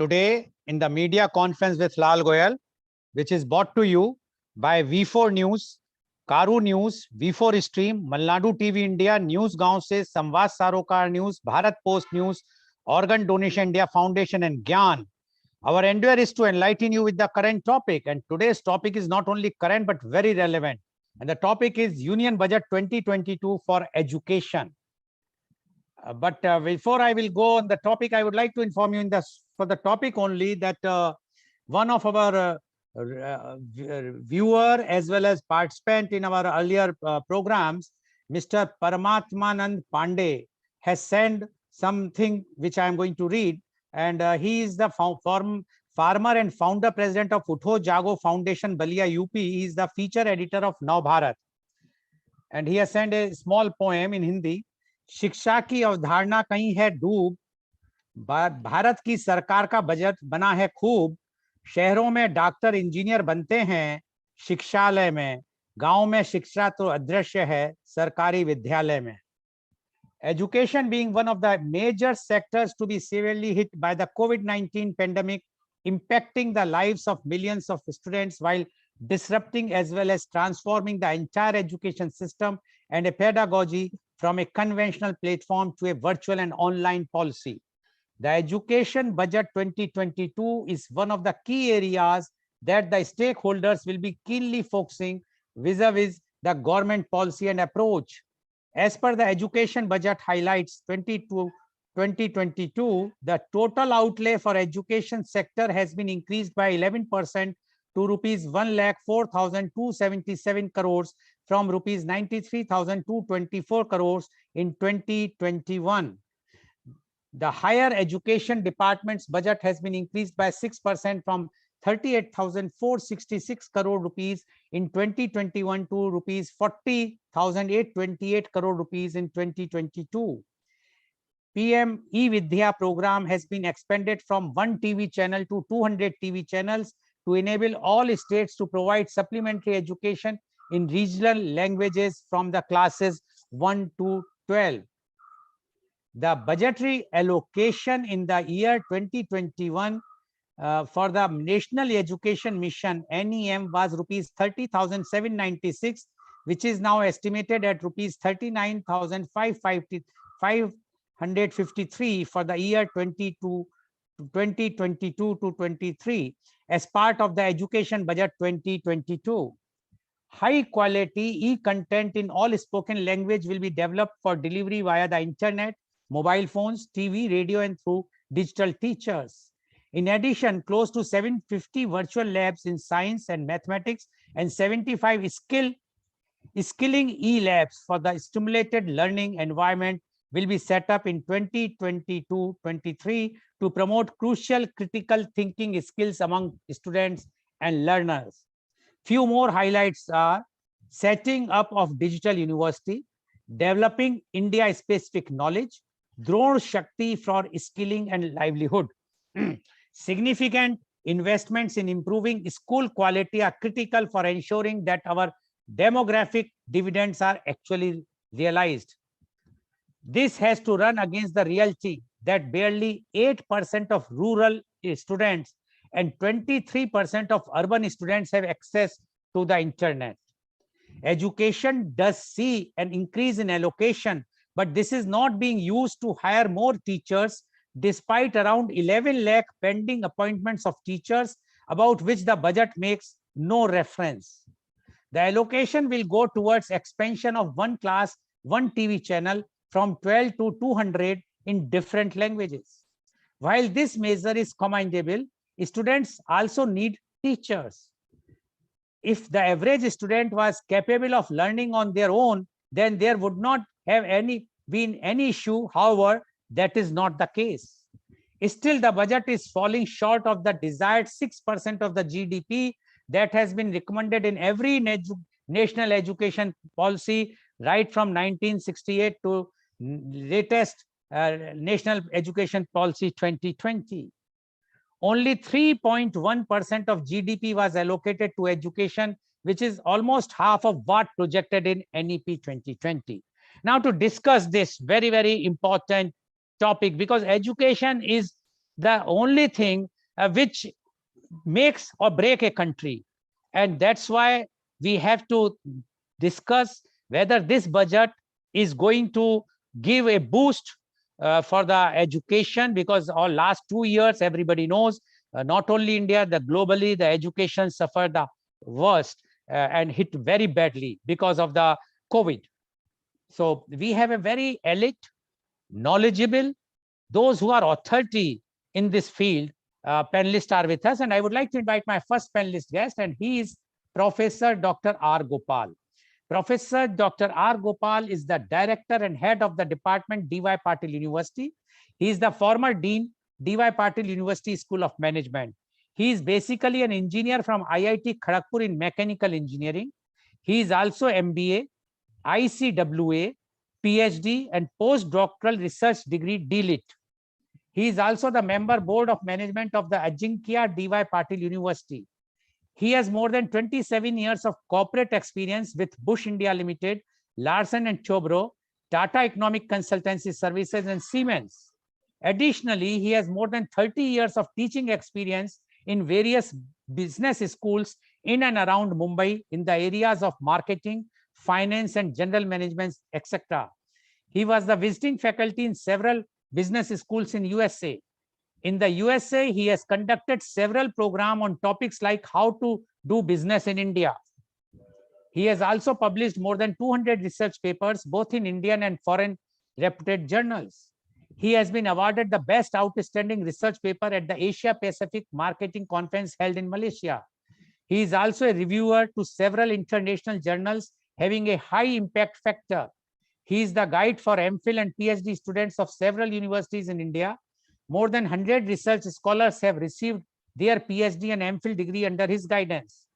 today in the media conference with Lal Goel, which is brought to you by V4 News, Caru News, V4 Stream, Malnadu TV India, News Gaon se, Samvad Sarokar News, Bharat Post News, Organ Donation India Foundation and Gyan. Our endeavor is to enlighten you with the current topic, and today's topic is not only current but very relevant. And the topic is Union Budget 2022 for education. But before I will go on the topic, I would like to inform you for the topic only that one of our viewer as well as participant in our earlier programs, Mr. Paramatmanand Pandey, has sent something which I am going to read, and he is the farmer and founder president of Utho Jago Foundation, Balia, UP. He is the feature editor of Now Bharat, and he has sent a small poem in Hindi. शिक्षा की अवधारणा कहीं है डूब, भारत की सरकार का budget बना है खूब, शहरों में डॉक्टर इंजीनियर बनते हैं शिक्षालय में, गांव में शिक्षा तो अदृश्य है सरकारी विद्यालय में. Education being one of the major sectors to be severely hit by the COVID-19 pandemic, impacting the lives of millions of students while disrupting as well as transforming the entire education system and a pedagogy from a conventional platform to a virtual and online policy. The Education Budget 2022 is one of the key areas that the stakeholders will be keenly focusing vis-a-vis the government policy and approach. As per the Education Budget highlights 2022, the total outlay for education sector has been increased by 11% to rupees 1,04,277 crores from rupees 93,224 crores in 2021. The higher education department's budget has been increased by 6% from 38,466 crore rupees in 2021 to rupees 40,828 crore rupees in 2022. PM eVidya program has been expanded from 1 TV channel to 200 TV channels to enable all states to provide supplementary education in regional languages from the classes 1 to 12. The budgetary allocation in the year 2021 for the National Education Mission NEM was rupees 30,796, which is now estimated at rupees 39,553 for the year 2022 to 23 as part of the Education Budget 2022. High quality e-content in all spoken language will be developed for delivery via the internet, mobile phones, TV, radio, and through digital teachers. In addition, close to 750 virtual labs in science and mathematics and 75 skilling e-labs for the stimulated learning environment will be set up in 2022-23 to promote crucial critical thinking skills among students and learners. Few more highlights are setting up of digital university, developing India-specific knowledge, Drone Shakti for skilling and livelihood. Significant investments in improving school quality are critical for ensuring that our demographic dividends are actually realized. This has to run against the reality that barely 8% of rural students and 23% of urban students have access to the internet. Education does see an increase in allocation, but this is not being used to hire more teachers, despite around 11 lakh pending appointments of teachers, about which the budget makes no reference. The allocation will go towards expansion of 1 class, 1 TV channel from 12 to 200 in different languages. While this measure is commendable, students also need teachers. If the average student was capable of learning on their own, then there would not have been any issue. However, that is not the case. Still, the budget is falling short of the desired 6% of the GDP that has been recommended in every national education policy right from 1968 to latest National Education Policy 2020. Only 3.1% of GDP was allocated to education, which is almost half of what projected in NEP 2020. Now, to discuss this very, very important topic, because education is the only thing which makes or break a country. And that's why we have to discuss whether this budget is going to give a boost for the education, because our last 2 years, everybody knows, not only India, the globally, the education suffered the worst and hit very badly because of the COVID. So we have a very elite, knowledgeable, those who are authority in this field. Panelists are with us, and I would like to invite my first panelist guest, and he is Professor Dr. R. Gopal. Professor Dr. R. Gopal is the director and head of the department, D.Y. Patil University. He is the former dean, D.Y. Patil University School of Management. He is basically an engineer from IIT Kharagpur in mechanical engineering. He is also MBA, ICWA, PhD, and postdoctoral research degree DLIT. He is also the member board of management of the 𝐂𝐀𝐑𝐔 D.Y. Patil University. He has more than 27 years of corporate experience with Bush India Limited, Larsen and Toubro, Tata Economic Consultancy Services, and Siemens. Additionally, he has more than 30 years of teaching experience in various business schools in and around Mumbai in the areas of marketing, finance, and general management, etc. He was the visiting faculty in several business schools in USA. In the USA, he has conducted several programs on topics like how to do business in India. He has also published more than 200 research papers, both in Indian and foreign reputed journals. He has been awarded the Best Outstanding Research Paper at the Asia Pacific Marketing Conference held in Malaysia. He is also a reviewer to several international journals having a high impact factor. He is the guide for MPhil and PhD students of several universities in India. More than 100 research scholars have received their PhD and MPhil degree under his guidance.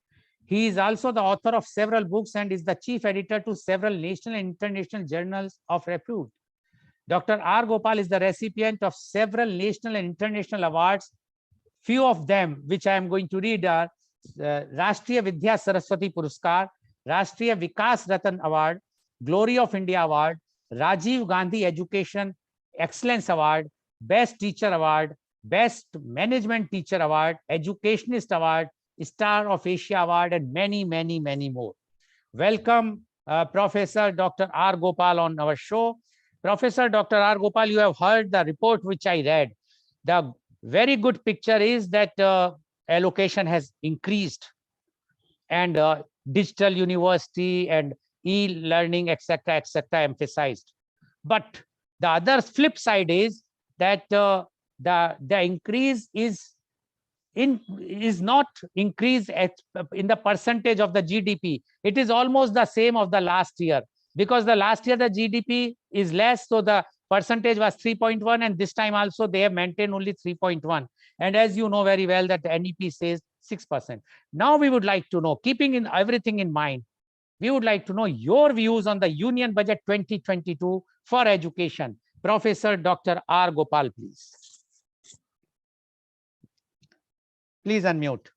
He is also the author of several books and is the chief editor to several national and international journals of repute. Dr. R. Gopal is the recipient of several national and international awards. Few of them, which I am going to read, are Rashtriya Vidya Saraswati Puruskar, Rashtriya Vikas Ratan Award, Glory of India Award, Rajiv Gandhi Education Excellence Award, Best Teacher Award, Best Management Teacher Award, Educationist Award, Star of Asia Award, and many, many, many more. Welcome, Professor Dr. R. Gopal on our show. Professor Dr. R. Gopal, you have heard the report which I read. The very good picture is that allocation has increased, and digital university and e-learning, etc., emphasized. But the other flip side is that the increase is not increased in the percentage of the GDP. It is almost the same of the last year, because the last year the GDP is less, so the percentage was 3.1, and this time also they have maintained only 3.1. And as you know very well that the NEP says 6%. Now we would like to know, keeping in everything in mind, we would like to know your views on the Union Budget 2022 for education. Professor Dr. R. Gopal, please. Please unmute.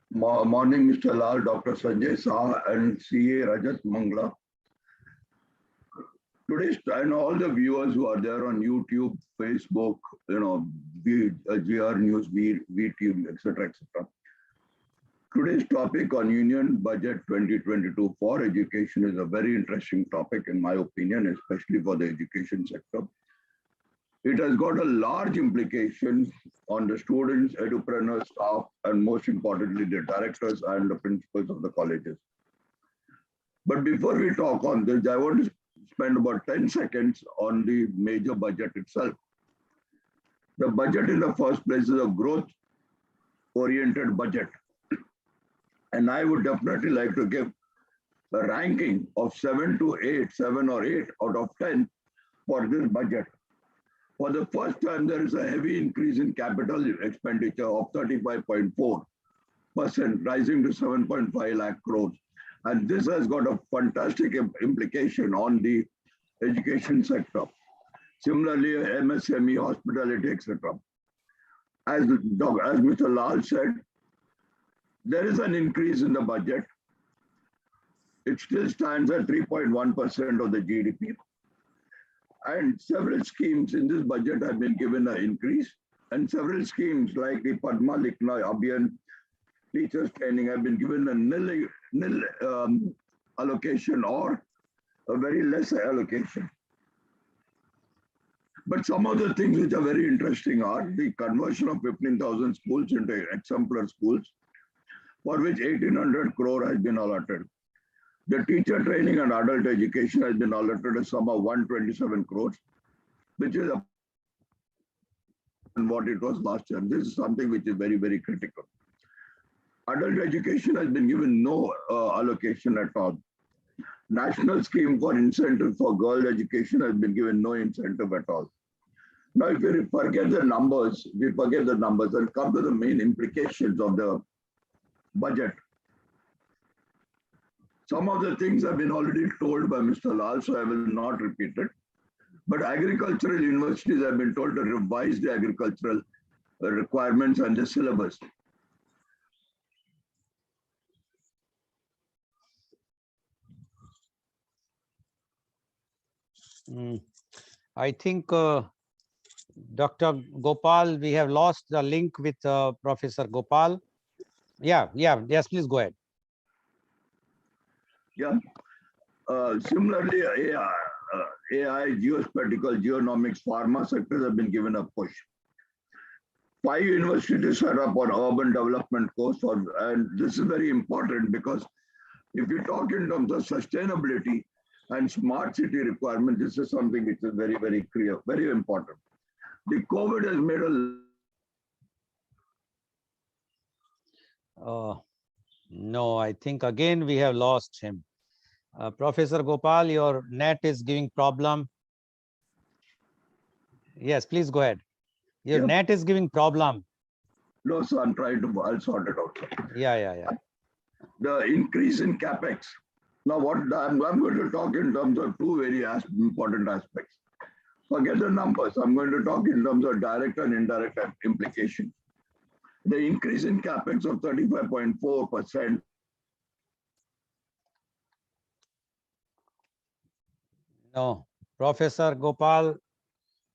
Morning, Mr. Lal, Dr. Sanjay Saha, and CA Rajat Mangla. Today, and all the viewers who are there on YouTube, Facebook, GR News, VTube, etc., etc. Today's topic on Union Budget 2022 for education is a very interesting topic, in my opinion, especially for the education sector. It has got a large implication on the students, edupreneurs, staff, and most importantly, the directors and the principals of the colleges. But before we talk on this, I want to spend about 10 seconds on the major budget itself. The budget in the first place is a growth-oriented budget. And I would definitely like to give a ranking of 7 to 8, 7 or 8 out of 10 for this budget. For the first time, there is a heavy increase in capital expenditure of 35.4%, rising to 7.5 lakh crores. And this has got a fantastic implication on the education sector. Similarly, MSME, hospitality, etc. As Mr. Lal said, there is an increase in the budget. It still stands at 3.1% of the GDP. And several schemes in this budget have been given an increase, and several schemes like the Padma Likhna Abhiyan teachers training have been given a nil allocation or a very less allocation. But some of the things which are very interesting are the conversion of 15,000 schools into exemplar schools, for which 1,800 crore has been allotted. The teacher training and adult education has been allotted a sum of 127 crores, which is what it was last year. This is something which is very, very critical. Adult education has been given no allocation at all. National scheme for incentive for girl education has been given no incentive at all. Now, if we forget the numbers and come to the main implications of the budget. Some of the things have been already told by Mr. Lal, so I will not repeat it. But agricultural universities have been told to revise the agricultural requirements and the syllabus. I think Dr. Gopal, we have lost the link with Professor Gopal. Yes, please go ahead. Yeah. Similarly, AI, geospatial, geonomics, pharma sectors have been given a push. 5 universities set up on urban development course, and this is very important because if you talk in terms of sustainability and smart city requirement, this is something which is very, very clear, very important. The COVID has made a... no, I think again we have lost him. Professor Gopal, your net is giving problem. Yes, please go ahead. Your net is giving problem. No, so I'll sort it out. Yeah. The increase in capex. Now, what I'm going to talk in terms of 2 very important aspects. Forget the numbers. I'm going to talk in terms of direct and indirect implication. The increase in capex of 35.4%. No, Professor Gopal,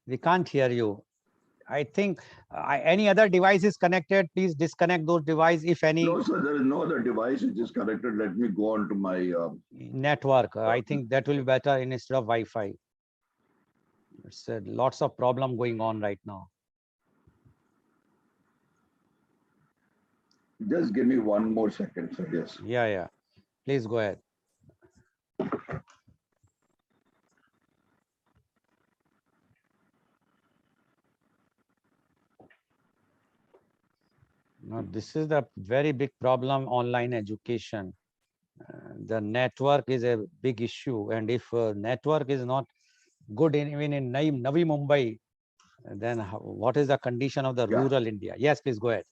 we can't hear you. I think any other device is connected. Please disconnect those devices, if any. No, sir, there is no other device which is connected. Let me go on to my network. I think that will be better instead of Wi-Fi. It's lots of problem going on right now. Just give me 1 more second, sir. Yes. Yeah. Please go ahead. Now, this is the very big problem, online education. The network is a big issue. And if network is not good even in Navi Mumbai, then what is the condition of the rural India? Yes, please go ahead.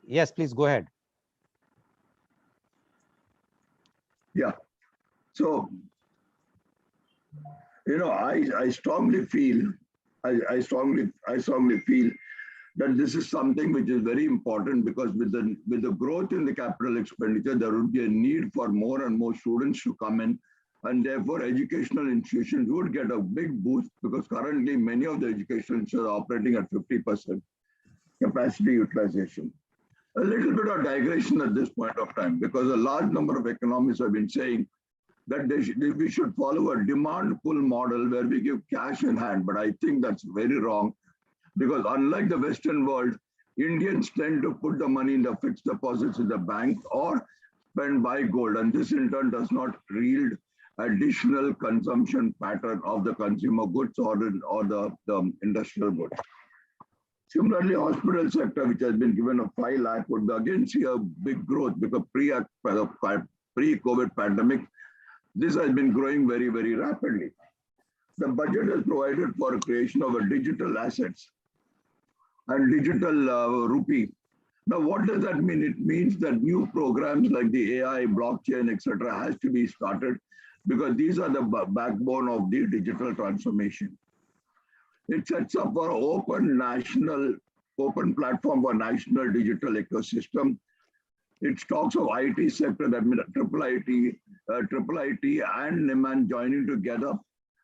Yes, please go ahead. Yeah. So, I strongly feel that this is something which is very important, because with the growth in the capital expenditure, there would be a need for more and more students to come in, and therefore educational institutions would get a big boost, because currently many of the educational institutions are operating at 50% capacity utilization. A little bit of digression at this point of time, because a large number of economists have been saying that we should follow a demand pull model where we give cash in hand. But I think that's very wrong, because unlike the Western world, Indians tend to put the money in the fixed deposits in the bank or buy gold. And this in turn does not yield additional consumption pattern of the consumer goods or the industrial goods. Similarly, hospital sector, which has been given a 5 lakh, would again see a big growth, because pre-COVID pandemic, this has been growing very, very rapidly. The budget has provided for creation of a digital assets and digital rupee. Now, what does that mean? It means that new programs like the AI, blockchain, etc., has to be started, because these are the backbone of the digital transformation. It sets up for open platform for national digital ecosystem. It talks of IT sector, that means triple IT, IIT and NIMAN joining together.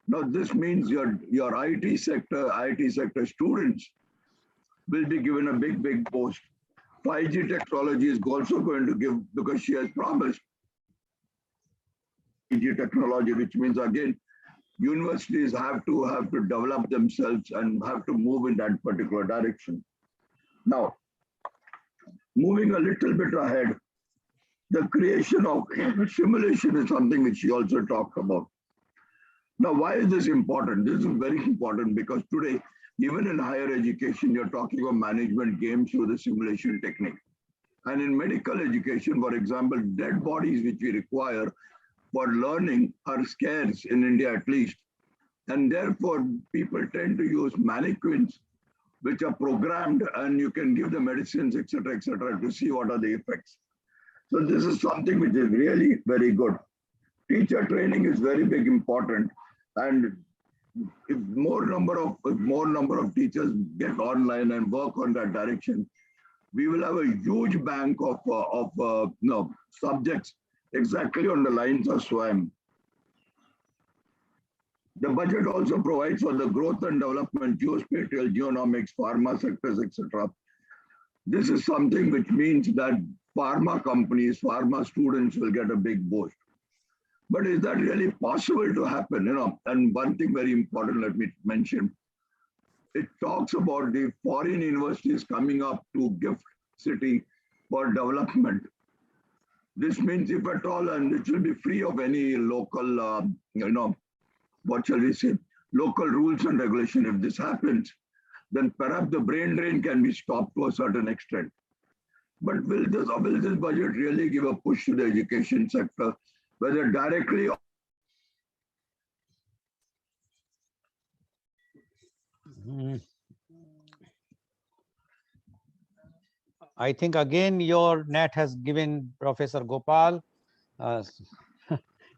Now this means your IT sector students will be given a big boost. 5G technology is also going to give, because she has promised 5G technology, which means again universities have to develop themselves and have to move in that particular direction. Now, moving a little bit ahead, the creation of simulation is something which she also talked about. Now, why is this important? This is very important because today, even in higher education, you're talking about management games through the simulation technique. And in medical education, for example, dead bodies which we require for learning are scarce in India at least. And therefore, people tend to use mannequins which are programmed and you can give the medicines, etc., to see what are the effects. So this is something which is really very good. Teacher training is very important. And if more number of teachers get online and work on that direction, we will have a huge bank of subjects exactly on the lines of SWAM. The budget also provides for the growth and development, geospatial, genomics, pharma sectors, etc. This is something which means that pharma companies, pharma students will get a big boost. But is that really possible to happen? And one thing very important, let me mention, it talks about the foreign universities coming up to GIFT City for development. This means if at all, and it will be free of any local, what shall we say, local rules and regulation. If this happens, then perhaps the brain drain can be stopped to a certain extent. But will this budget really give a push to the education sector, whether directly or I think again your net has given Professor Gopal.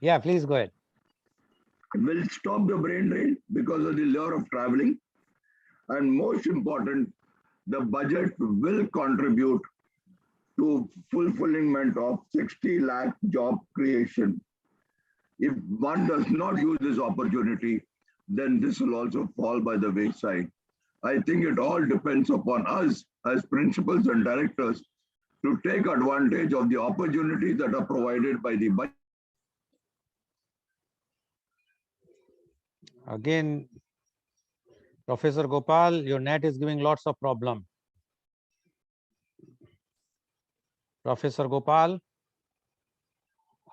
Yeah, please go ahead. will stop the brain drain because of the lure of traveling? And most important, the budget will contribute to fulfillment of 60 lakh job creation. If one does not use this opportunity, then this will also fall by the wayside. I think it all depends upon us as principals and directors to take advantage of the opportunities that are provided by the budget. Again, Professor Gopal, your net is giving lots of problem. Professor Gopal,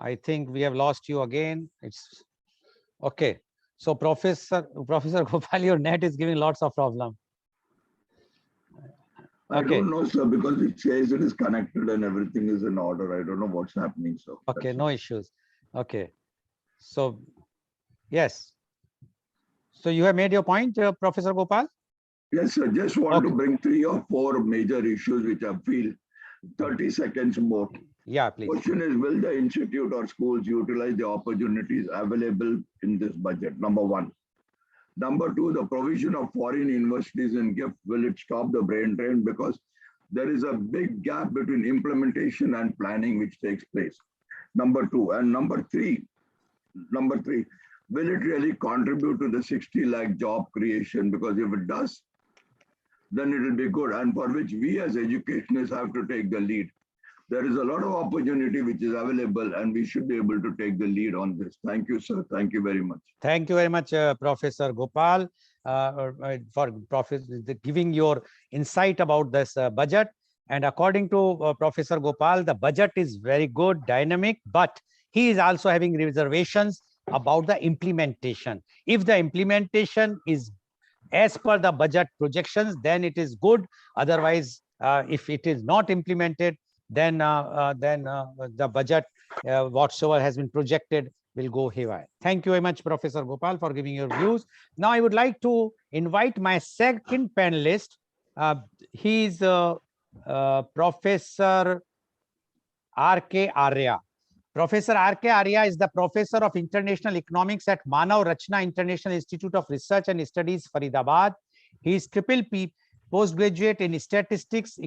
I think we have lost you again. It's okay. So Professor Gopal, your net is giving lots of problem. I don't know, sir, because it says it is connected and everything is in order. I don't know what's happening, sir. Okay, no issues. Okay. So, yes. So you have made your point, Professor Gopal? Yes, sir. Just want to bring 3 or 4 major issues which I feel 30 seconds more. Yeah, please. Question is, will the institute or schools utilize the opportunities available in this budget? Number 1. Number 2, the provision of foreign universities in GIFT, will it stop the brain drain? Because there is a big gap between implementation and planning which takes place. Number 2. And number 3, will it really contribute to the 60 lakh job creation? Because if it does, then it will be good, and for which we as educationists have to take the lead. There is a lot of opportunity which is available, and we should be able to take the lead on this. Thank you, sir. Thank you very much. Thank you very much, Professor Gopal, for giving your insight about this budget. And according to Professor Gopal, the budget is very good, dynamic, but he is also having reservations about the implementation. If the implementation is as per the budget projections, then it is good. Otherwise, if it is not implemented, then the budget whatsoever has been projected will go haywire. Thank you very much, Professor Gopal, for giving your views. Now I would like to invite my second panelist. He is Professor R.K. Arya. Professor R.K. Arya is the Professor of International Economics at Manav Rachna International Institute of Research and Studies, Faridabad. He is Triple P, postgraduate in Statistics,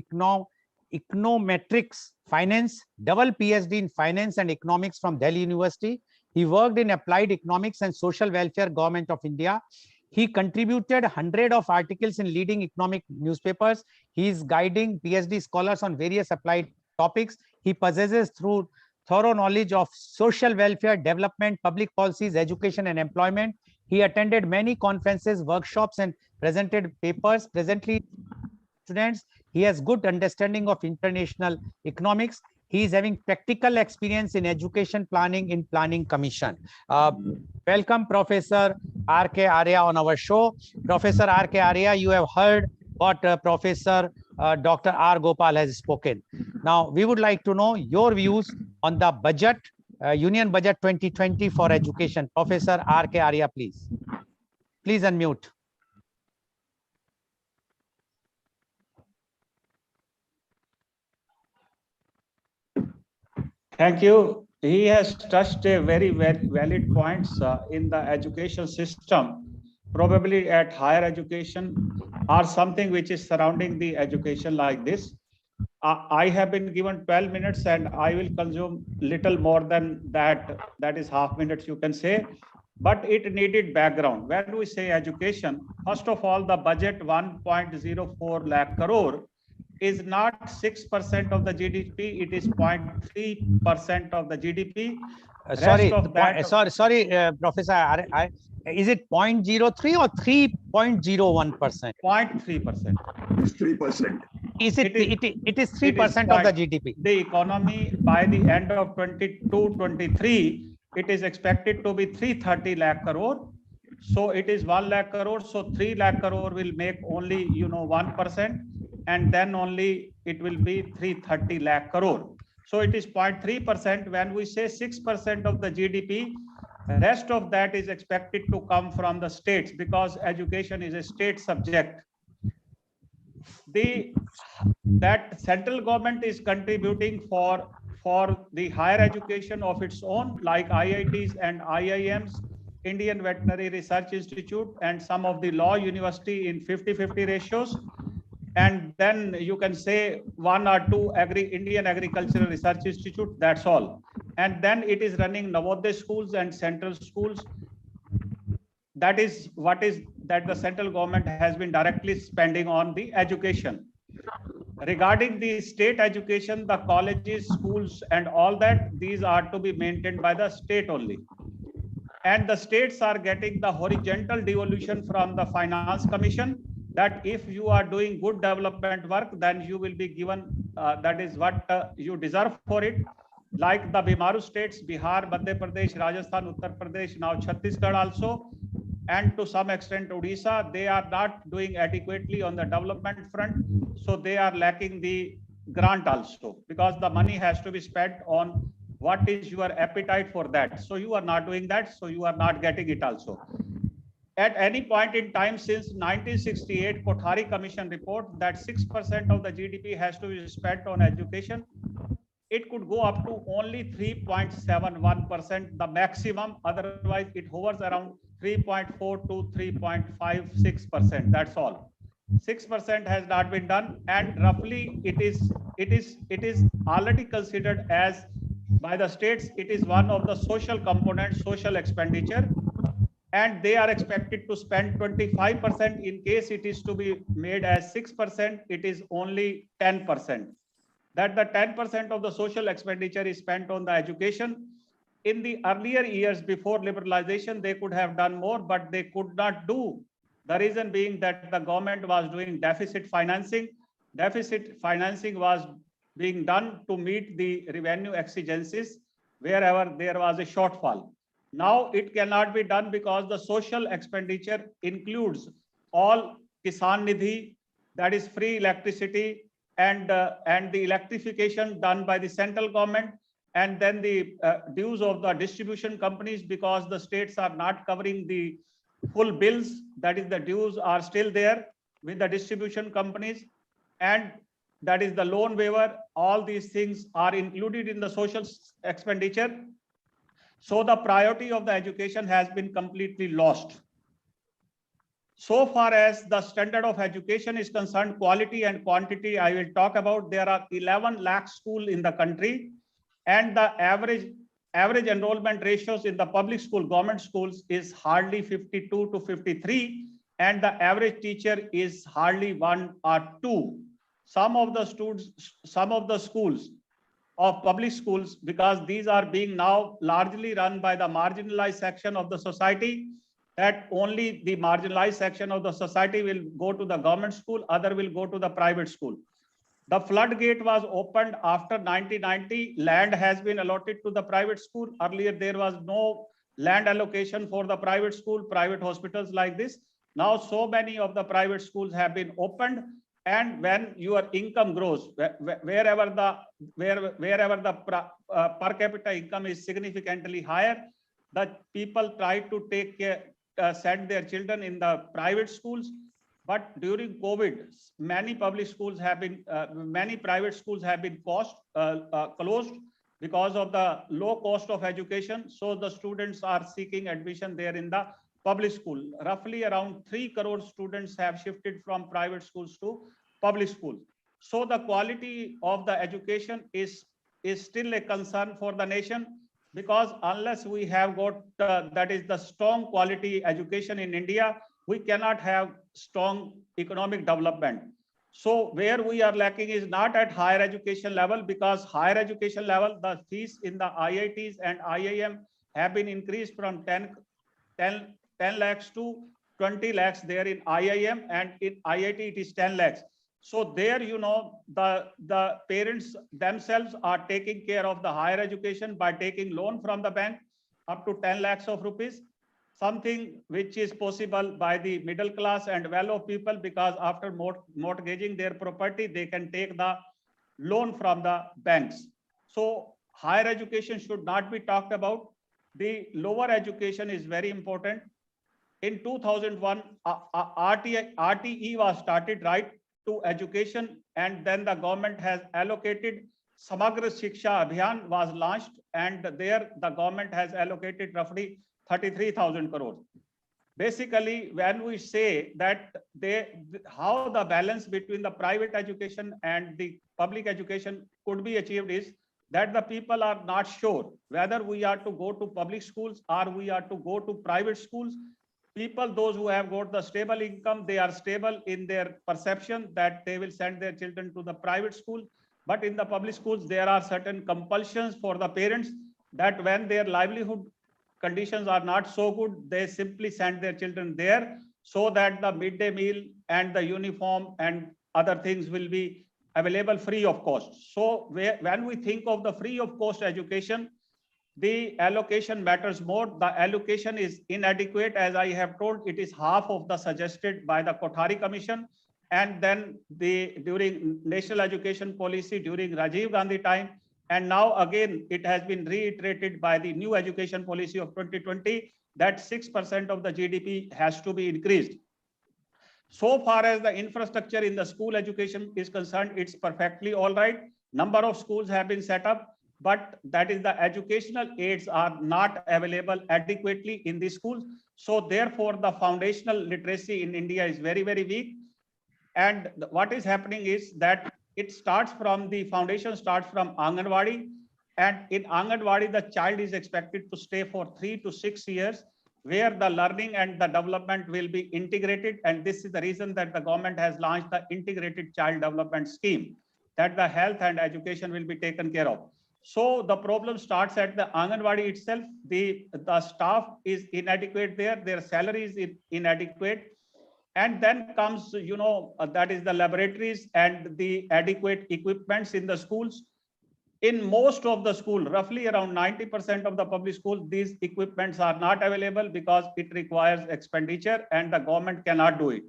econometrics, finance, double PhD in finance and economics from Delhi University. He worked in applied economics and social welfare, Government of India. He contributed 100 of articles in leading economic newspapers. He is guiding PhD scholars on various applied topics. He possesses thorough knowledge of social welfare, development, public policies, education, and employment. He attended many conferences, workshops, and presented papers. Presently, students, he has good understanding of international economics. He is having practical experience in education planning in Planning Commission. Welcome, Professor R.K. Arya on our show. Professor R.K. Arya, you have heard what Professor Dr. R. Gopal has spoken. Now, we would like to know your views on the budget, Union Budget 2020 for education. Professor R.K. Arya, please. Please unmute. Thank you. He has touched a very valid points in the education system, probably at higher education or something which is surrounding the education like this. I have been given 12 minutes and I will consume little more than that. That is half minutes, you can say. But it needed background. When we say education, first of all, the budget 1.04 lakh crore is not 6% of the GDP, it is 0.3% of the GDP. Sorry, Professor, is it 0.03 or 3.01%? 0.3%. It's 3%. It is 3% of the GDP. The economy by the end of 22-23, it is expected to be 330 lakh crore. So it is 1 lakh crore. So 3 lakh crore will make only 1%, and then only it will be 330 lakh crore. So it is 0.3%. When we say 6% of the GDP, rest of that is expected to come from the states because education is a state subject. That central government is contributing for the higher education of its own, like IITs and IIMs, Indian Veterinary Research Institute, and some of the law university in 50-50 ratios. And then you can say 1 or 2 Indian Agricultural Research Institute, that's all. And then it is running Navodaya schools and central schools. That is that the central government has been directly spending on the education. Regarding the state education, the colleges, schools, and all that, these are to be maintained by the state only. And the states are getting the horizontal devolution from the Finance Commission, that if you are doing good development work, then you will be given, that is what you deserve for it. Like the Bimaru states, Bihar, Madhya Pradesh, Rajasthan, Uttar Pradesh, now Chhattisgarh also, and to some extent Odisha, they are not doing adequately on the development front. So they are lacking the grant also, because the money has to be spent on what is your appetite for that. So you are not doing that, so you are not getting it also. At any point in time since 1968 Kothari Commission report that 6% of the GDP has to be spent on education, it could go up to only 3.71%, the maximum. Otherwise, it hovers around 3.4 to 3.56%. That's all. 6% has not been done, and roughly it is already considered as by the states. It is one of the social components, social expenditure, and they are expected to spend 25%. In case it is to be made as 6%, it is only 10%. That the 10% of the social expenditure is spent on the education. In the earlier years before liberalization, they could have done more, but they could not do. The reason being that the government was doing deficit financing. Deficit financing was being done to meet the revenue exigencies wherever there was a shortfall. Now it cannot be done because the social expenditure includes all Kisan Nidhi, that is free electricity, and the electrification done by the central government, and then the dues of the distribution companies, because the states are not covering the full bills, that is the dues are still there with the distribution companies, and that is the loan waiver. All these things are included in the social expenditure. So the priority of the education has been completely lost. So far as the standard of education is concerned, quality and quantity, I will talk about. There are 11 lakh schools in the country, and the average enrollment ratios in the public school, government schools, is hardly 52 to 53, and the average teacher is hardly 1 or 2. Some of the schools of public schools, because these are being now largely run by the marginalized section of the society, that only the marginalized section of the society will go to the government school, other will go to the private school. The floodgate was opened after 1990. Land has been allotted to the private school. Earlier, there was no land allocation for the private school, private hospitals like this. Now, so many of the private schools have been opened. And when your income grows, wherever the per capita income is significantly higher, the people try to take care, send their children in the private schools. But during COVID, many private schools have been closed because of the low cost of education. So the students are seeking admission there in the public school. Roughly around 3 crore students have shifted from private schools to public schools. So the quality of the education is still a concern for the nation, because unless we have got that is the strong quality education in India, we cannot have strong economic development. So where we are lacking is not at higher education level, because higher education level, the fees in the IITs and IIM have been increased from 10 lakhs to 20 lakhs there in IIM, and in IIT it is 10 lakhs. So there, the parents themselves are taking care of the higher education by taking loan from the bank up to 10 lakhs of rupees, something which is possible by the middle class and well-off people, because after mortgaging their property, they can take the loan from the banks. So higher education should not be talked about. The lower education is very important. In 2001, RTE was started, right to education, and then the government has allocated Samagra Shiksha Abhiyan was launched, and there the government has allocated roughly 33,000 crores. Basically, when we say that how the balance between the private education and the public education could be achieved is that the people are not sure whether we are to go to public schools or we are to go to private schools. People, those who have got the stable income, they are stable in their perception that they will send their children to the private school. But in the public schools, there are certain compulsions for the parents that when their livelihood conditions are not so good, they simply send their children there so that the midday meal and the uniform and other things will be available free of cost. So when we think of the free of cost education, the allocation matters more. The allocation is inadequate. As I have told, it is half of the suggested by the Kothari Commission. And then during National Education Policy, during Rajiv Gandhi time, and now again, it has been reiterated by the new education policy of 2020 that 6% of the GDP has to be increased. So far as the infrastructure in the school education is concerned, it's perfectly all right. Number of schools have been set up, but that is the educational aids are not available adequately in the schools. So therefore, the foundational literacy in India is very, very weak. And what is happening is that it starts from the foundation starts from Anganwadi, and in Anganwadi, the child is expected to stay for 3 to 6 years, where the learning and the development will be integrated. And this is the reason that the government has launched the integrated child development scheme, that the health and education will be taken care of. So the problem starts at the Anganwadi itself. The staff is inadequate there, their salary is inadequate. And then comes, that is the laboratories and the adequate equipments in the schools. In most of the school, roughly around 90% of the public schools, these equipments are not available because it requires expenditure and the government cannot do it.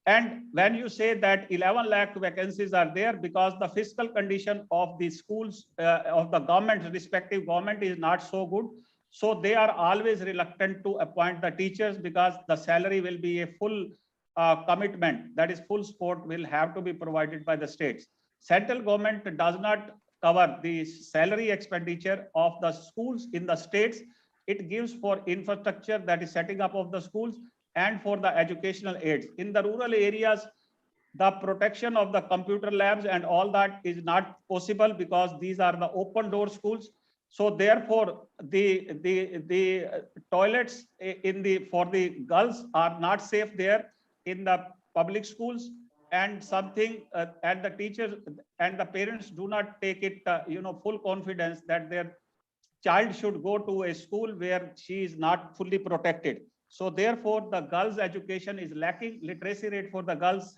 And when you say that 11 lakh vacancies are there, because the fiscal condition of the schools, of the government, respective government is not so good. So they are always reluctant to appoint the teachers because the salary will be a full commitment, that is full support will have to be provided by the states. Central government does not cover the salary expenditure of the schools in the states. It gives for infrastructure, that is setting up of the schools, and for the educational aids. In the rural areas, the protection of the computer labs and all that is not possible because these are the open door schools. So therefore, the toilets for the girls are not safe there in the public schools, and something and the teachers and the parents do not take it full confidence that their child should go to a school where she is not fully protected. So therefore, the girls' education is lacking. Literacy rate for the girls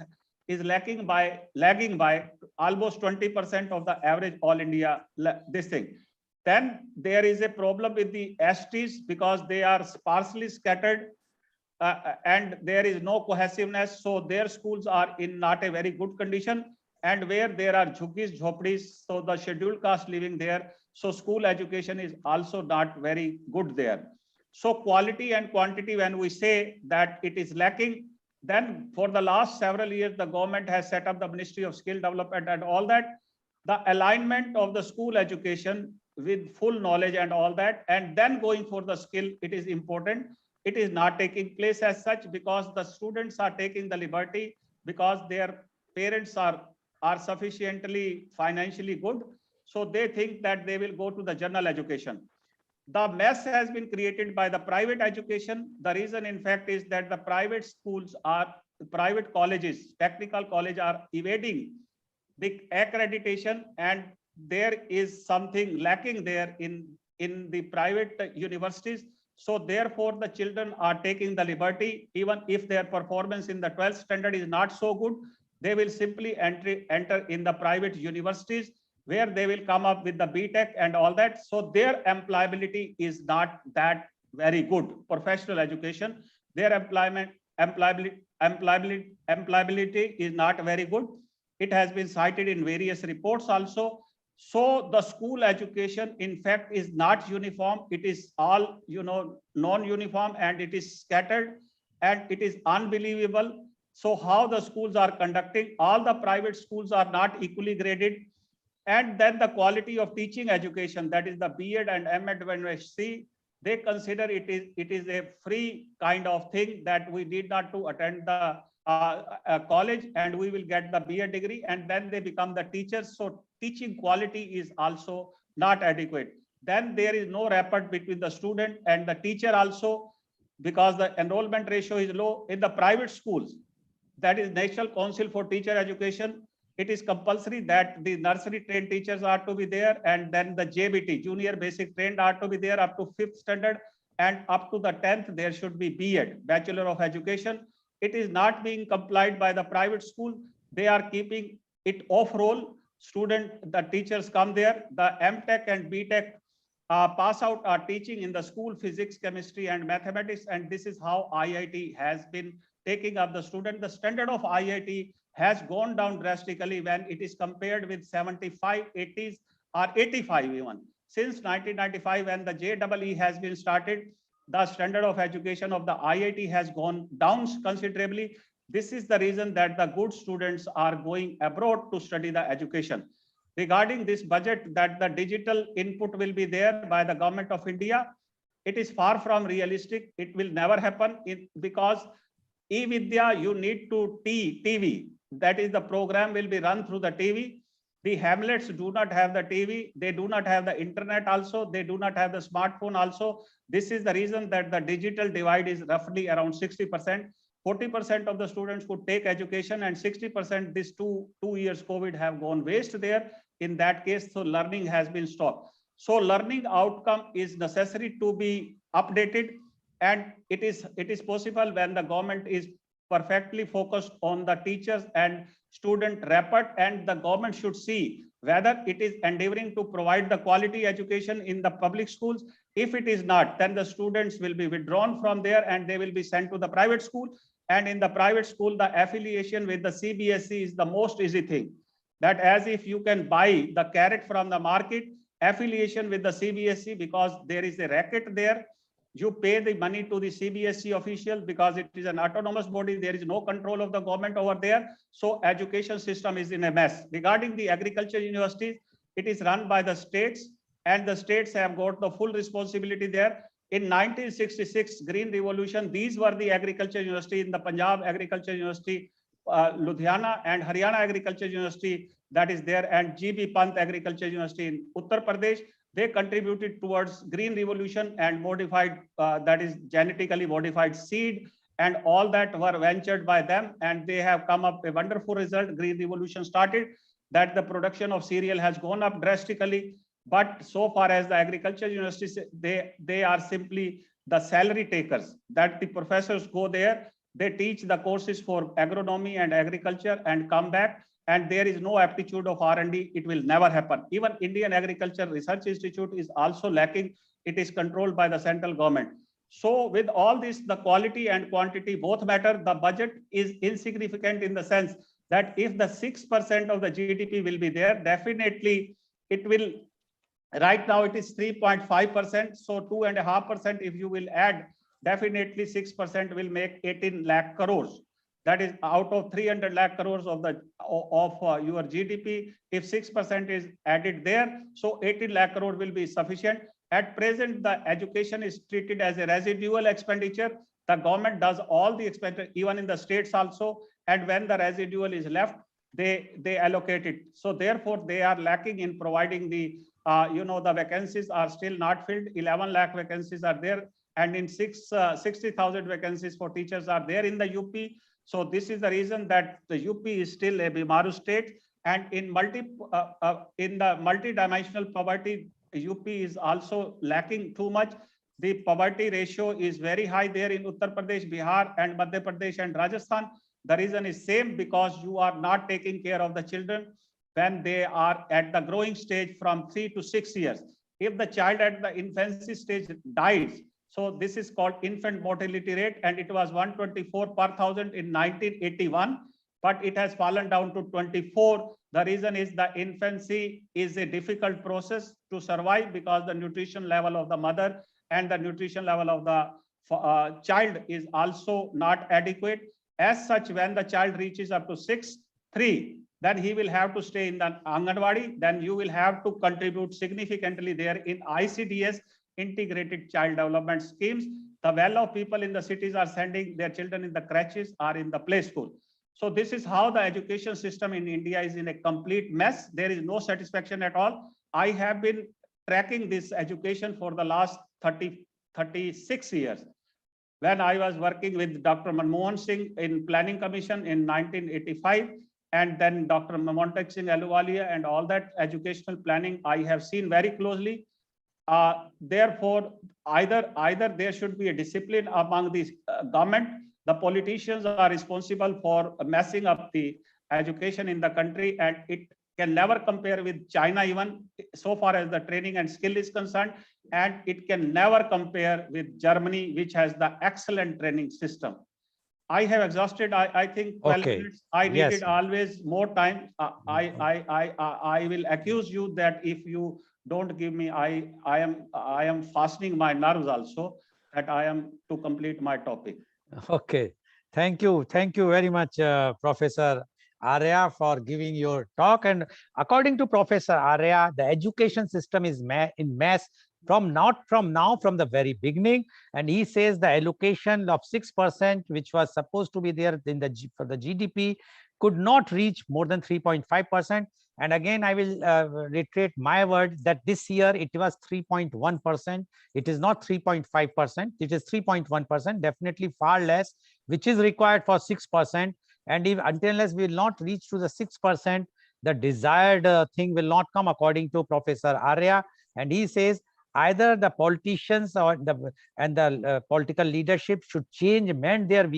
is lagging by almost 20% of the average all India this thing. Then there is a problem with the STs because they are sparsely scattered and there is no cohesiveness. So their schools are in not a very good condition, and where there are jhugis, jhopdis, so the scheduled caste living there. So school education is also not very good there. So quality and quantity, when we say that it is lacking, then for the last several years, the government has set up the Ministry of Skill Development and all that. The alignment of the school education with full knowledge and all that, and then going for the skill, it is important. It is not taking place as such because the students are taking the liberty because their parents are sufficiently financially good. So they think that they will go to the general education. The mess has been created by the private education. The reason, in fact, is that the private schools private colleges, technical college are evading the accreditation, and there is something lacking there in the private universities. So therefore, the children are taking the liberty, even if their performance in the 12th standard is not so good, they will simply enter in the private universities where they will come up with the BTech and all that. So their employability is not that very good. Professional education, their employability is not very good. It has been cited in various reports also. So the school education, in fact, is not uniform. It is all, non-uniform, and it is scattered, and it is unbelievable. So how the schools are conducting, all the private schools are not equally graded. And then the quality of teaching education, that is the B.Ed and M.Ed, when we see, they consider it is a free kind of thing, that we need not to attend the college and we will get the B.Ed degree, and then they become the teachers. So teaching quality is also not adequate. Then there is no rapport between the student and the teacher also, because the enrollment ratio is low. In the private schools, that is National Council for Teacher Education, it is compulsory that the nursery trained teachers are to be there, and then the JBT, junior basic trained, are to be there up to 5th standard, and up to the 10th there should be B.Ed, Bachelor of Education. It is not being complied by the private school. They are keeping it off roll. The teachers come there. The M.Tech and B.Tech pass out are teaching in the school physics, chemistry, and mathematics, and this is how IIT has been taking up the student. The standard of IIT has gone down drastically when it is compared with 75, 80s, or 85 even. Since 1995, when the JEE has been started, the standard of education of the IIT has gone down considerably. This is the reason that the good students are going abroad to study the education. Regarding this budget, that the digital input will be there by the government of India, it is far from realistic. It will never happen because e-Vidya, you need to TV. That is, the program will be run through the TV. The hamlets do not have the TV. They do not have the internet also. They do not have the smartphone also. This is the reason that the digital divide is roughly around 60%. 40% of the students could take education, and 60% this two years COVID have gone waste there. In that case, so learning has been stopped. So learning outcome is necessary to be updated, and it is possible when the government is perfectly focused on the teachers and student rapport, and the government should see whether it is endeavoring to provide the quality education in the public schools. If it is not, then the students will be withdrawn from there and they will be sent to the private school. And in the private school, the affiliation with the CBSE is the most easy thing. That as if you can buy the carrot from the market, affiliation with the CBSE, because there is a racket there. You pay the money to the CBSE officials because it is an autonomous body. There is no control of the government over there. So education system is in a mess. Regarding the agriculture universities, it is run by the states, and the states have got the full responsibility there. In 1966 Green Revolution, these were the agriculture university in the Punjab Agriculture University, Ludhiana, and Haryana Agriculture University that is there, and GB Pant Agriculture University in Uttar Pradesh. They contributed towards Green Revolution and modified, that is genetically modified seed, and all that were ventured by them, and they have come up a wonderful result. Green Revolution started, that the production of cereal has gone up drastically. But so far as the agriculture universities, they are simply the salary takers, that the professors go there, they teach the courses for agronomy and agriculture and come back, and there is no aptitude of R&D. It will never happen. Even Indian Agriculture Research Institute is also lacking. It is controlled by the central government. So with all this, the quality and quantity both matter. The budget is insignificant in the sense that if the 6% of the GDP will be there, definitely it will. Right now it is 3.5%. So 2.5%, if you will add, definitely 6% will make 18 lakh crores. That is out of 300 lakh crores of your GDP. If 6% is added there, so 18 lakh crore will be sufficient. At present, the education is treated as a residual expenditure. The government does all the expenditure, even in the states also. And when the residual is left, they allocate it. So therefore, they are lacking in providing the, the vacancies are still not filled. 11 lakh vacancies are there. And in 60,000 vacancies for teachers are there in the UP. So this is the reason that the UP is still a Bimaru state. And in the multi-dimensional poverty, UP is also lacking too much. The poverty ratio is very high there in Uttar Pradesh, Bihar, and Madhya Pradesh and Rajasthan. The reason is same, because you are not taking care of the children when they are at the growing stage from 3 to 6 years. If the child at the infancy stage dies, so this is called infant mortality rate, and it was 124 per 1,000 in 1981, but it has fallen down to 24. The reason is the infancy is a difficult process to survive, because the nutrition level of the mother and the nutrition level of the child is also not adequate. As such, when the child reaches up to 6-3, then he will have to stay in the Anganwadi. Then you will have to contribute significantly there in ICDS, Integrated Child Development Schemes. The well of people in the cities are sending their children in the crèches or in the play school. So this is how the education system in India is in a complete mess. There is no satisfaction at all. I have been tracking this education for the last 36 years. When I was working with Dr. Manmohan Singh in Planning Commission in 1985, and then Dr. Montek Singh Ahluwalia and all that educational planning, I have seen very closely. Therefore, either there should be a discipline among the government. The politicians are responsible for messing up the education in the country, and it can never compare with China, even so far as the training and skill is concerned, and it can never compare with Germany, which has the excellent training system. I have exhausted, I think 12 minutes. I needed always more time. I will accuse you that if you don't give me, I am fastening my nerves also, that I am to complete my topic. Okay, thank you very much, Professor Arya, for giving your talk. And according to Professor Arya, the education system is in mess from the very beginning. And he says the allocation of 6%, which was supposed to be there in for the GDP, could not reach more than 3.5%. And again, I will reiterate my word that this year it was 3.1%. It is not 3.5%. It is 3.1%, definitely far less, which is required for 6%. And if unless we will not reach to the 6%, the desired thing will not come, according to Professor Arya. And he says either the politicians or the political leadership should amend their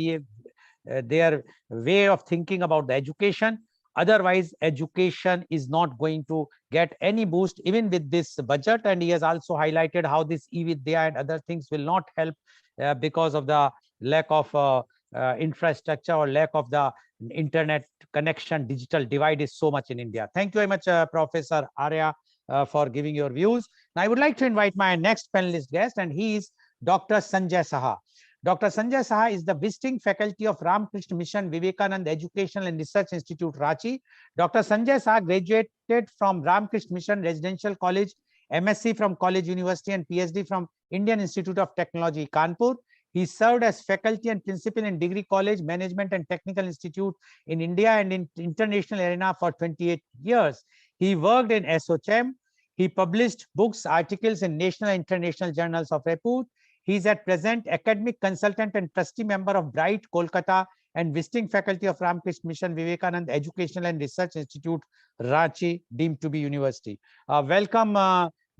way of thinking about the education. Otherwise, education is not going to get any boost even with this budget. And he has also highlighted how this e-Vidya and other things will not help because of the lack of infrastructure or lack of the internet connection. Digital divide is so much in India. Thank you very much, Professor Arya, for giving your views. Now, I would like to invite my next panelist guest, and he is Dr. Sanjay Saha. Dr. Sanjay Saha is the visiting faculty of Ramakrishna Mission Vivekananda Educational and Research Institute, Ranchi. Dr. Sanjay Saha graduated from Ramakrishna Mission Residential College MSc from College University and PhD from Indian Institute of Technology, Kanpur. He served as faculty and principal in Degree College, Management and Technical Institute in India and in international arena for 28 years. He worked in SOCHM. He published books, articles in national and international journals of repute. He is at present academic consultant and trustee member of Bright, Kolkata, and visiting faculty of Ramakrishna Mission Vivekananda Educational and Research Institute, Ranchi, deemed to be university. Welcome,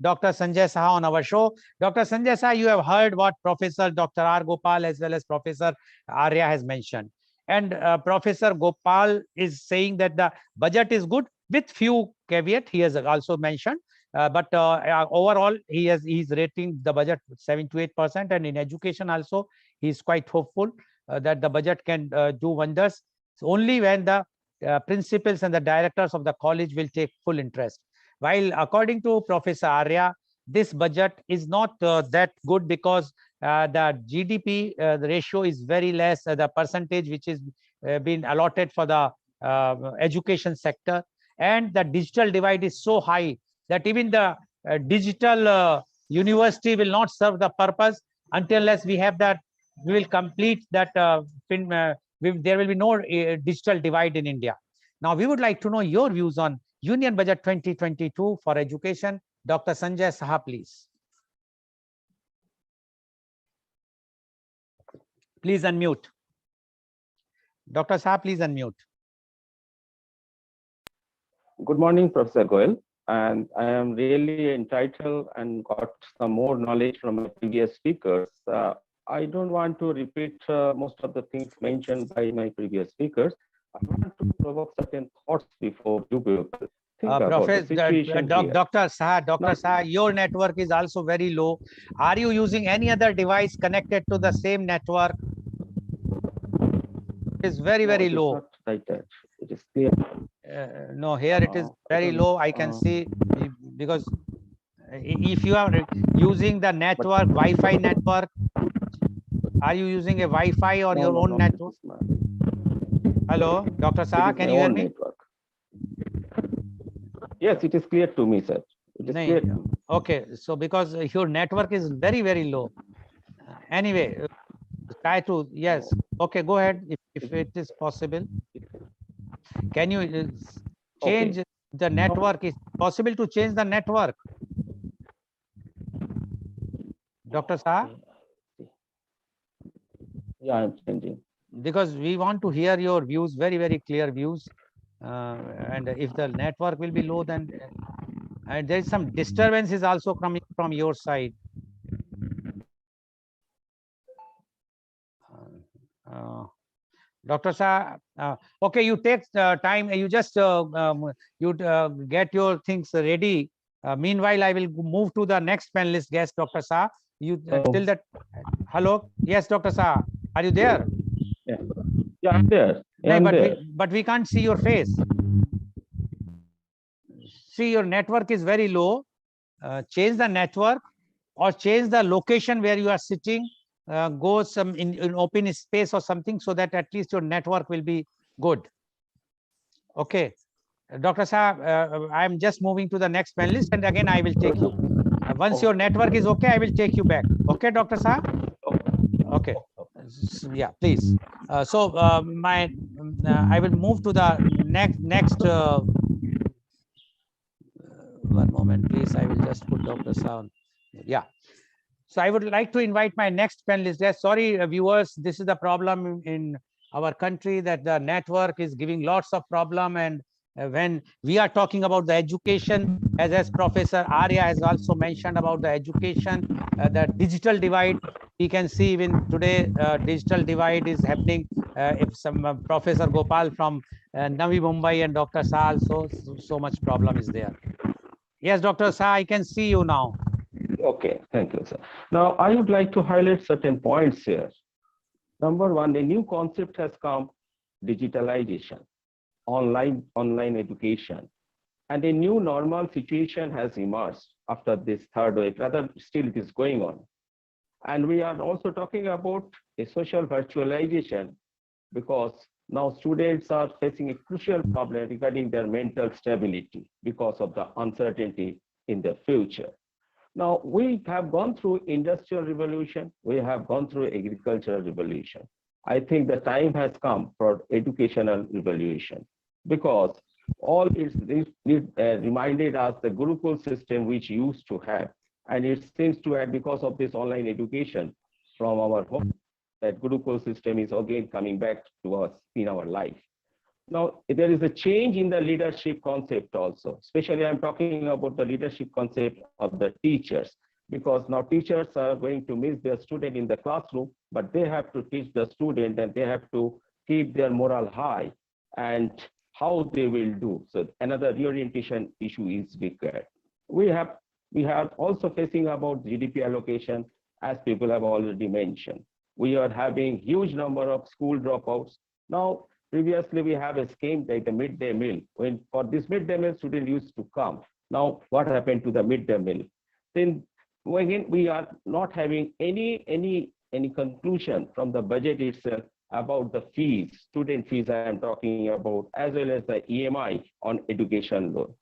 Dr. Sanjay Saha on our show. Dr. Sanjay Saha, you have heard what Professor Dr. R. Gopal as well as Professor Arya has mentioned. And Professor Gopal is saying that the budget is good with few caveat he has also mentioned. But overall, he's rating the budget 7 to 8%, and in education also, he's quite hopeful that the budget can do wonders. So only when the principals and the directors of the college will take full interest. While according to Professor Arya, this budget is not that good because the GDP the ratio is very less. The percentage which is been allotted for the education sector, and the digital divide is so high that even the digital university will not serve the purpose until unless we have that, we will complete that, there will be no digital divide in India. Now, we would like to know your views on Union Budget 2022 for education. Dr. Sanjay Saha, please. Please unmute. Dr. Saha, please unmute. Good morning, Professor Goel. And I am really entitled and got some more knowledge from my previous speakers. I don't want to repeat most of the things mentioned by my previous speakers. I want to provoke certain thoughts before you people think about the situation here. Dr. Saha, your network is also very low. Are you using any other device connected to the same network? It is very, very low. Not like that. It is clear. No, here it is very low. I can see, because if you are using the network, Wi-Fi network, are you using a Wi-Fi or your own network? Hello, Dr. Saha, can you hear me? Network. Yes, it is clear to me, sir. It is clear to me. Okay, so because your network is very, very low. Anyway, try to, yes. Okay, go ahead if it is possible. Can you change the network? Is possible to change the network? Dr. Saha? Yeah, I'm changing. Because we want to hear your views, very, very clear views. And if the network will be low, then there is some disturbance is also coming from your side. Dr. Saha, okay, you take time, you just get your things ready. Meanwhile, I will move to the next panelist guest, Dr. Saha. You till that. Hello, yes, Dr. Saha, are you there? Yeah, I'm there. Yeah, no, but we can't see your face. See, your network is very low. Change the network or change the location where you are sitting. Go some in open space or something, so that at least your network will be good. Okay, Dr. Saha, I am just moving to the next panelist, and again I will take you. Once your network is okay, I will take you back. Okay, Dr. Saha? Okay. Yeah, please. I will move to the next. One moment, please. I will just put Dr. Saha. Yeah. So I would like to invite my next panelist. Yes, sorry, viewers, this is the problem in our country, that the network is giving lots of problem. And when we are talking about the education, as Professor Arya has also mentioned about the education, the digital divide, we can see even today, digital divide is happening. If some Professor Gopal from Navi Mumbai and Dr. Saha also, so much problem is there. Yes, Dr. Saha, I can see you now. Okay, thank you, sir. Now, I would like to highlight certain points here. Number one, a new concept has come: digitalization, online education, and a new normal situation has emerged after this third wave. Rather, still it is going on. And we are also talking about a social virtualization, because now students are facing a crucial problem regarding their mental stability because of the uncertainty in the future. Now, we have gone through industrial revolution, we have gone through agricultural revolution. I think the time has come for educational revolution, because all reminded us the Gurukul system which used to have, and it seems to have, because of this online education from our home, that Gurukul system is again coming back to us in our life. Now, there is a change in the leadership concept also, especially I'm talking about the leadership concept of the teachers, because now teachers are going to miss their student in the classroom, but they have to teach the student and they have to keep their morale high, and how they will do. So another reorientation issue is required. We have also facing about GDP allocation, as people have already mentioned. We are having huge number of school dropouts. Now, previously we have a scheme like the midday meal. When for this midday meal, students used to come. Now, what happened to the midday meal? Then again, we are not having any conclusion from the budget itself about the fees, student fees I am talking about, as well as the EMI on education loan.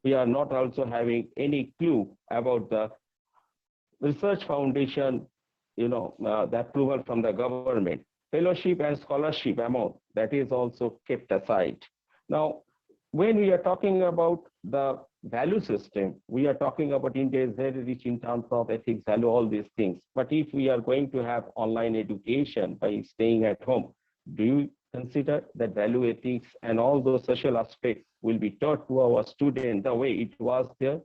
We are not also having any clue about the research foundation, the approval from the government. Fellowship and scholarship amount, that is also kept aside. Now, when we are talking about the value system, we are talking about India is very rich in terms of ethics, value, all these things. But if we are going to have online education by staying at home, do you consider that value, ethics, and all those social aspects will be taught to our students the way it was there?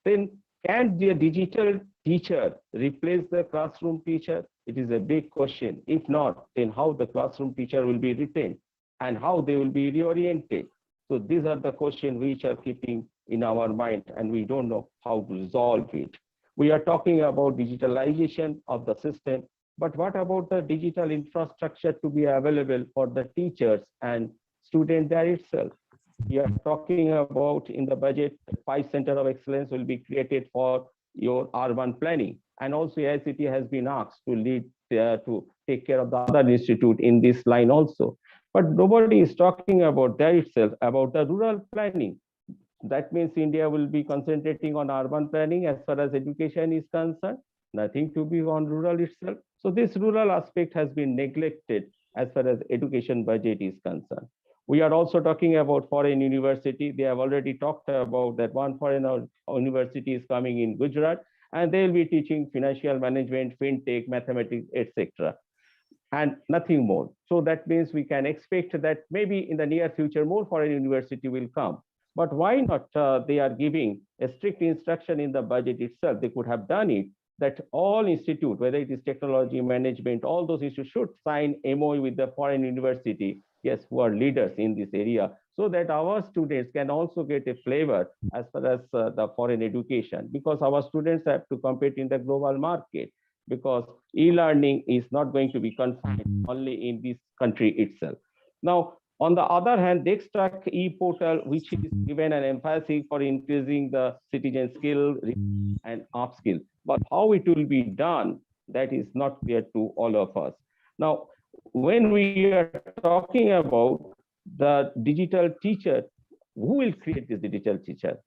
Then can the digital teacher replace the classroom teacher? It is a big question. If not, then how the classroom teacher will be retained and how they will be reoriented? So these are the questions which are keeping in our mind, and we don't know how to resolve it. We are talking about digitalization of the system, but what about the digital infrastructure to be available for the teachers and students there itself? We are talking about in the budget, 5 centers of excellence will be created for your urban planning. And also ICT has been asked to lead to take care of the other institute in this line also. But nobody is talking about that itself, about the rural planning. That means India will be concentrating on urban planning as far as education is concerned, nothing to be on rural itself. So this rural aspect has been neglected as far as education budget is concerned. We are also talking about foreign university. They have already talked about that one foreign university is coming in Gujarat, and they will be teaching financial management, fintech, mathematics, etc. and nothing more. So that means we can expect that maybe in the near future, more foreign university will come. But why not they are giving a strict instruction in the budget itself? They could have done it, that all institute, whether it is technology, management, all those institutes should sign MOU with the foreign university, yes, who are leaders in this area, so that our students can also get a flavor as far as the foreign education, because our students have to compete in the global market, because e-learning is not going to be confined only in this country itself. Now, on the other hand, the 𝐂𝐀𝐑𝐔 e-portal, which is given an emphasis for increasing the citizen skill and upskill, but how it will be done, that is not clear to all of us. Now, when we are talking about the digital teacher, who will create this digital teacher?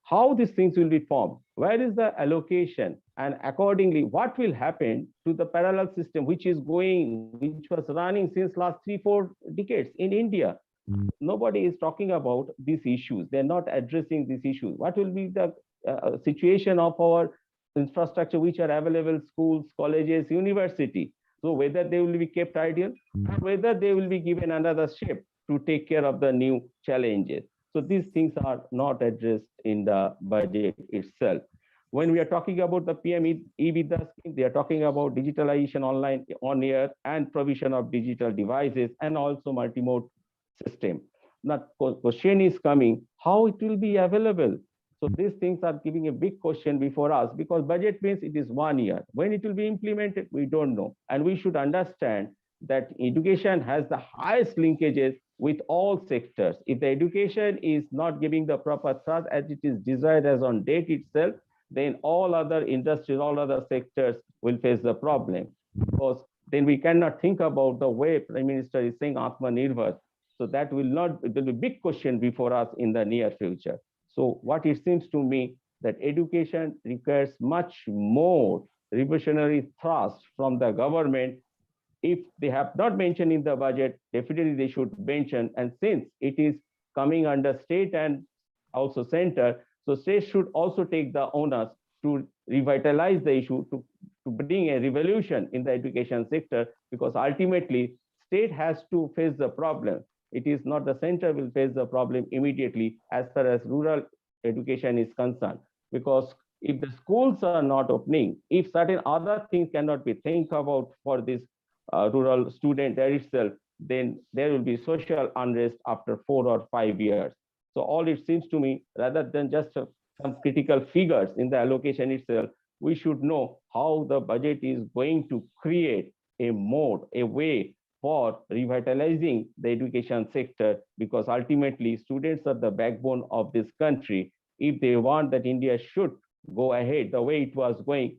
How these things will be formed? Where is the allocation? And accordingly, what will happen to the parallel system, which was running since last 3-4 decades in India? Nobody is talking about these issues. They're not addressing these issues. What will be the situation of our infrastructure, which are available, schools, colleges, university? So whether they will be kept ideal, or whether they will be given another shape to take care of the new challenges. So these things are not addressed in the budget itself. When we are talking about the PM e-Vidya scheme, they are talking about digitalization online, on air, and provision of digital devices, and also multi-mode system. Now, question is coming, how it will be available? So these things are giving a big question before us, because budget means it is 1 year. When it will be implemented, we don't know. And we should understand that education has the highest linkages with all sectors. If the education is not giving the proper thrust as it is desired as on date itself, then all other industries, all other sectors will face the problem. Because then we cannot think about the way Prime Minister is saying Atmanirbhar. So that will not, there will be a big question before us in the near future. So what it seems to me, that education requires much more revolutionary thrust from the government. If they have not mentioned in the budget, definitely they should mention. And since it is coming under state and also center, so state should also take the onus to revitalize the issue, to bring a revolution in the education sector, because ultimately state has to face the problem. It is not the center will face the problem immediately as far as rural education is concerned, because if the schools are not opening, if certain other things cannot be think about for this rural student there itself, then there will be social unrest after 4 or 5 years. So all it seems to me, rather than just some critical figures in the allocation itself, we should know how the budget is going to create a mode, a way for revitalizing the education sector, because ultimately students are the backbone of this country. If they want that India should go ahead the way it was going,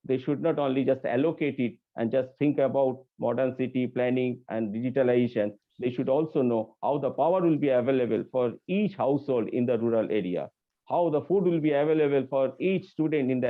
they should not only just allocate it and just think about modern city planning and digitalization. They should also know how the power will be available for each household in the rural area, how the food will be available for each student in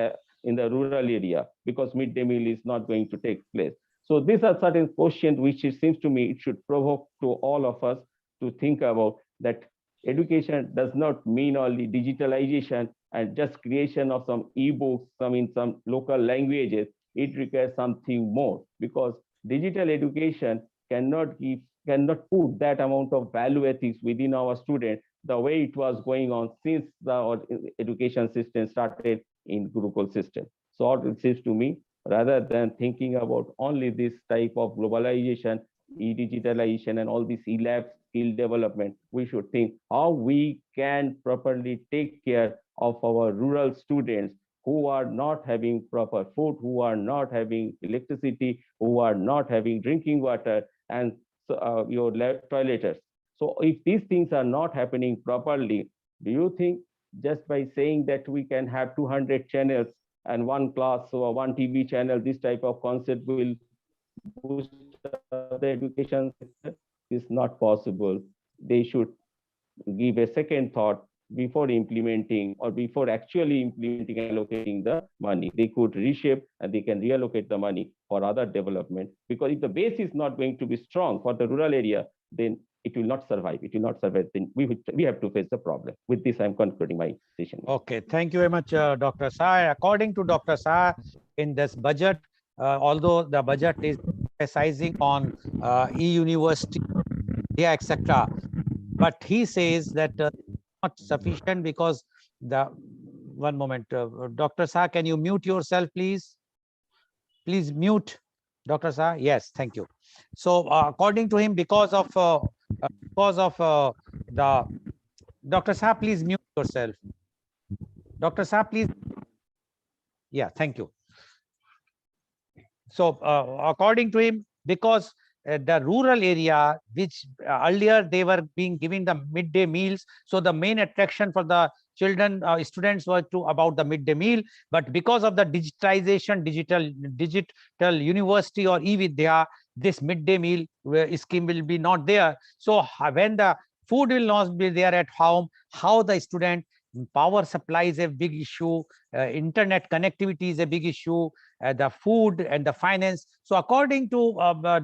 the rural area, because midday meal is not going to take place. So these are certain questions which it seems to me it should provoke to all of us to think about, that education does not mean only digitalization and just creation of some e-books, some in some local languages. It requires something more, because digital education cannot put that amount of value ethics within our students the way it was going on since the education system started in Gurukul system. So it seems to me, rather than thinking about only this type of globalization, e-digitalization, and all this e-lab skill development, we should think how we can properly take care of our rural students who are not having proper food, who are not having electricity, who are not having drinking water, and your toiletries. So if these things are not happening properly, do you think just by saying that we can have 200 channels and one class or one TV channel, this type of concept will boost the education sector? Is not possible. They should give a second thought before implementing or before actually implementing and allocating the money. They could reshape and they can reallocate the money for other development, because if the base is not going to be strong for the rural area, then it will not survive. It will not survive. Then we have to face the problem. With this, I'm concluding my session. Okay, thank you very much, Dr. Shah. According to Dr. Shah, in this budget, although the budget is emphasizing on e-university, yeah, etc., but he says that not sufficient because the one moment, Dr. Shah, can you mute yourself, please? Please mute, Dr. Shah. Yes, thank you. So according to him, because of the Dr. Shah, please mute yourself. Dr. Shah, please. Yeah, thank you. So according to him, because the rural area, which earlier they were being given the midday meals, so the main attraction for the children, students were to about the midday meal. But because of the digitization, digital university or e-Vidya, this midday meal scheme will be not there. So when the food will not be there at home, how the student, power supply is a big issue, internet connectivity is a big issue, the food and the finance. So according to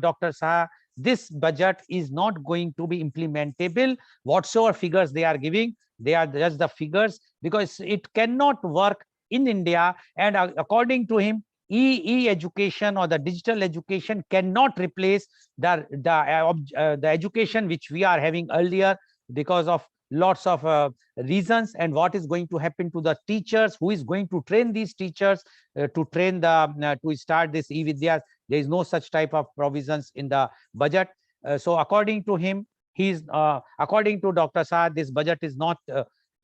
Dr. Shah, this budget is not going to be implementable. Whatsoever figures they are giving, they are just the figures, because it cannot work in India. And according to him, e-education or the digital education cannot replace the education which we are having earlier, because of lots of reasons. And what is going to happen to the teachers? Who is going to train these teachers to train the to start this e-Vidya? There is no such type of provisions in the budget. So according to him, he's according to Dr. Shah, this budget is not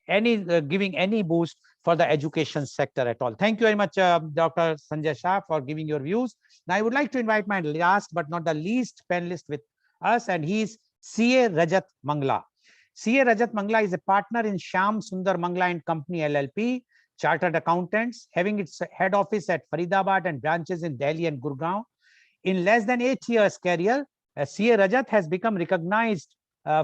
giving any boost for the education sector at all. Thank you very much, Dr. Sanjay Shah, for giving your views. Now I would like to invite my last but not the least panelist with us, and he is CA Rajat Mangla. CA Rajat Mangla is a partner in Shyam Sundar Mangla and Company LLP, chartered accountants, having its head office at Faridabad and branches in Delhi and Gurgaon. In less than 8 years career, CA Rajat has become recognized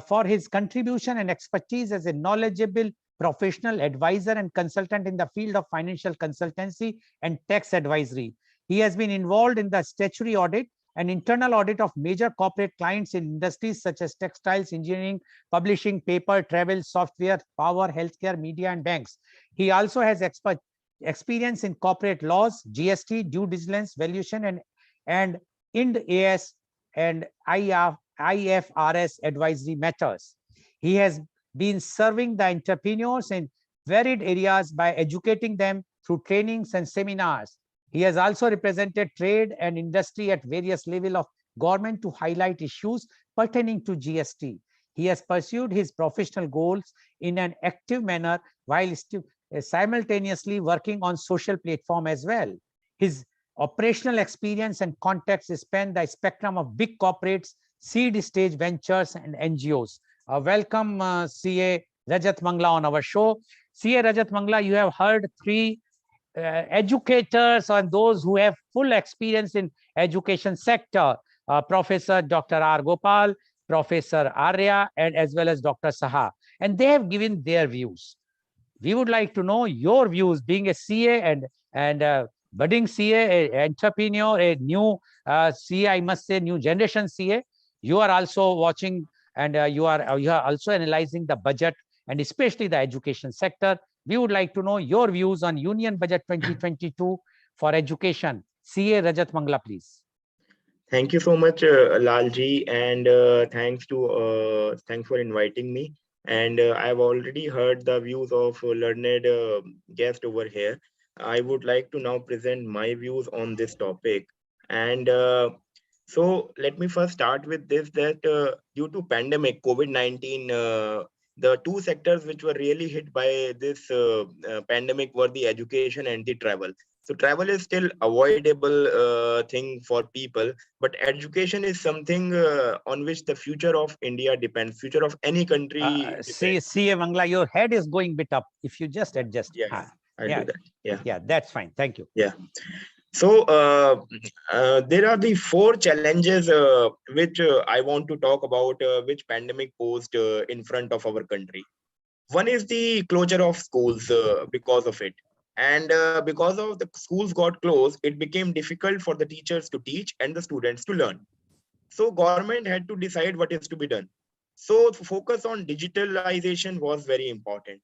for his contribution and expertise as a knowledgeable professional advisor and consultant in the field of financial consultancy and tax advisory. He has been involved in the statutory audit and internal audit of major corporate clients in industries such as textiles, engineering, publishing, paper, travel, software, power, healthcare, media, and banks. He also has experience in corporate laws, GST, due diligence, valuation, and Ind AS and IFRS advisory matters. He has been serving the entrepreneurs in varied areas by educating them through trainings and seminars. He has also represented trade and industry at various levels of government to highlight issues pertaining to GST. He has pursued his professional goals in an active manner while simultaneously working on social platform as well. His operational experience and contacts span the spectrum of big corporates, seed stage ventures, and NGOs. Welcome, CA Rajat Mangla on our show. CA Rajat Mangla, you have heard three educators and those who have full experience in education sector, Professor Dr. R. Gopal, Professor Arya, and as well as Dr. Saha. And they have given their views. We would like to know your views, being a CA and budding CA, a entrepreneur, a new CA, I must say, new generation CA. You are also watching and you are also analyzing the budget and especially the education sector. We would like to know your views on Union Budget 2022 for education. CA Rajat Mangla, please. Thank you so much, Lalji, and thanks for inviting me. And I've already heard the views of learned guest over here. I would like to now present my views on this topic. And so let me first start with this, that due to pandemic COVID-19, the two sectors which were really hit by this pandemic were the education and the travel. So travel is still avoidable thing for people, but education is something on which the future of India depends, future of any country. CA Mangla, your head is going bit up. If you just adjust. Yeah, I'll do that. Yeah, that's fine. Thank you. Yeah. So there are the four challenges which I want to talk about, which pandemic posed in front of our country. One is the closure of schools because of it. And because of the schools got closed, it became difficult for the teachers to teach and the students to learn. So government had to decide what is to be done. So focus on digitalization was very important.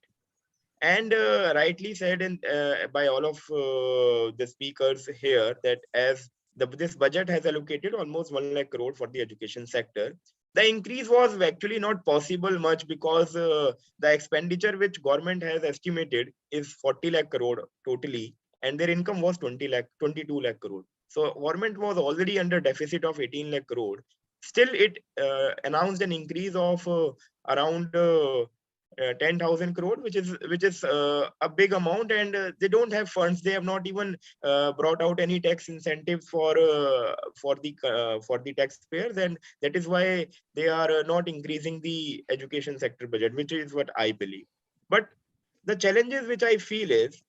And rightly said by all of the speakers here that as this budget has allocated almost 1 lakh crore for the education sector, the increase was actually not possible much because the expenditure which government has estimated is 40 lakh crore totally, and their income was 22 lakh crore. So government was already under deficit of 18 lakh crore. Still, it announced an increase of around 10,000 crore, which is a big amount, and they don't have funds. They have not even brought out any tax incentives for the taxpayers, and that is why they are not increasing the education sector budget, which is what I believe. But the challenges which I feel is,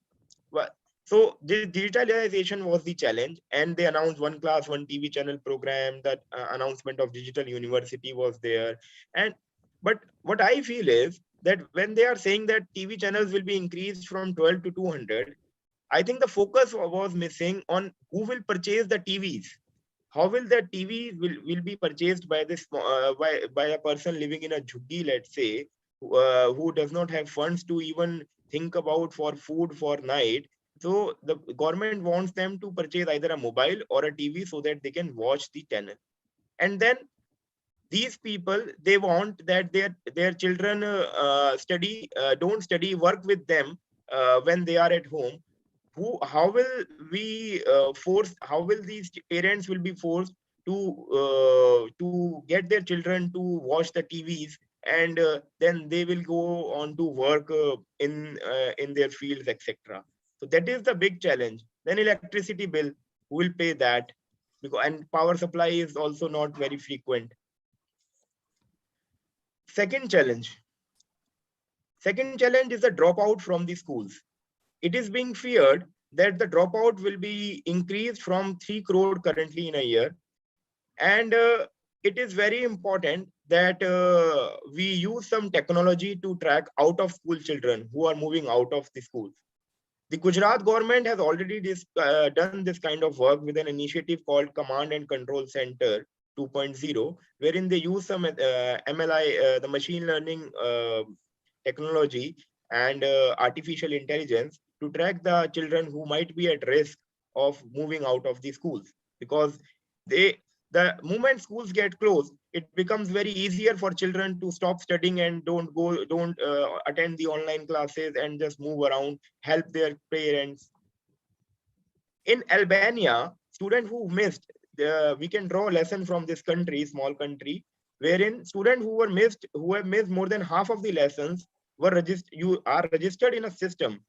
so the digitalization was the challenge, and they announced one class, one TV channel program. That announcement of digital university was there, but what I feel is that when they are saying that TV channels will be increased from 12 to 200, I think the focus was missing on who will purchase the TVs. How will the TV will be purchased by this by a person living in a jhuggi, let's say, who does not have funds to even think about for food for night. So the government wants them to purchase either a mobile or a TV so that they can watch the channel. And then these people, they want that their children don't study, work with them when they are at home. How will these parents will be forced to get their children to watch the TVs, and then they will go on to work in their fields, etc. So that is the big challenge. Then electricity bill, who will pay that? And power supply is also not very frequent. Second challenge is the dropout from the schools. It is being feared that the dropout will be increased from 3 crore currently in a year. And it is very important that we use some technology to track out of school children who are moving out of the schools. The Gujarat government has already done this kind of work with an initiative called Command and Control Center 2.0, wherein they use some MLI, the machine learning technology and artificial intelligence to track the children who might be at risk of moving out of the schools, because the moment schools get closed, it becomes very easier for children to stop studying and don't attend the online classes and just move around, help their parents. In Albania, students who missed, we can draw a lesson from this country, small country, wherein students who have missed more than half of the lessons are registered in a system.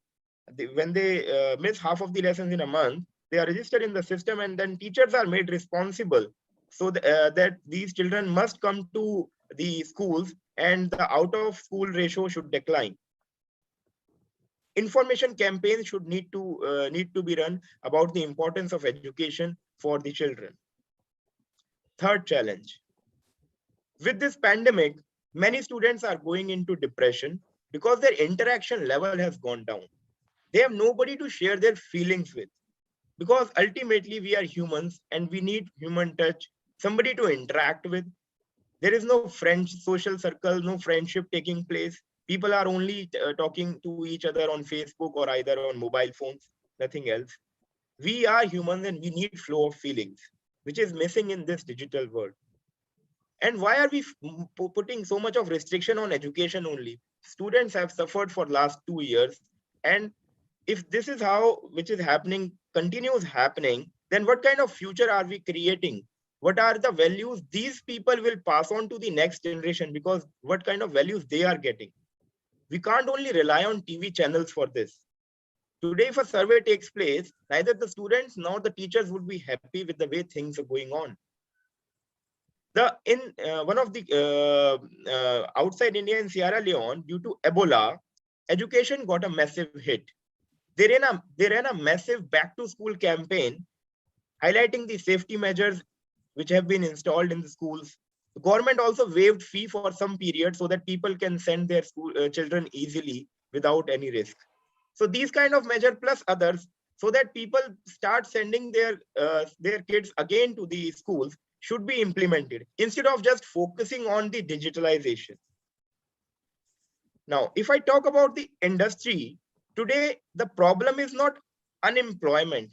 When they miss half of the lessons in a month, they are registered in the system, and then teachers are made responsible so that these children must come to the schools and the out of school ratio should decline. Information campaigns should need to be run about the importance of education for the children. Third challenge. With this pandemic, many students are going into depression because their interaction level has gone down. They have nobody to share their feelings with, because ultimately we are humans and we need human touch, somebody to interact with. There is no social circle, no friendship taking place. People are only talking to each other on Facebook or either on mobile phones, nothing else. We are humans and we need flow of feelings, which is missing in this digital world. And why are we putting so much of restriction on education only? Students have suffered for last 2 years, and if this is how which is happening continues happening, then what kind of future are we creating? What are the values these people will pass on to the next generation? Because what kind of values they are getting? We can't only rely on TV channels for this. Today, if a survey takes place, neither the students nor the teachers would be happy with the way things are going on. One of the outside India in Sierra Leone, due to Ebola, education got a massive hit. They ran a massive back to school campaign highlighting the safety measures which have been installed in the schools. The government also waived fee for some period so that people can send their children easily without any risk. So these kind of measures plus others, so that people start sending their kids again to the schools, should be implemented instead of just focusing on the digitalization. Now, if I talk about the industry, today the problem is not unemployment.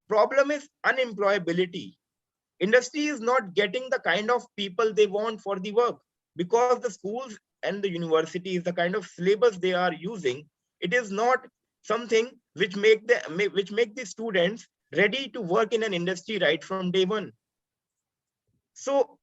Problem is unemployability. Industry is not getting the kind of people they want for the work, because the schools and the universities, the kind of syllabus they are using, it is not something which make the students ready to work in an industry right from day one. So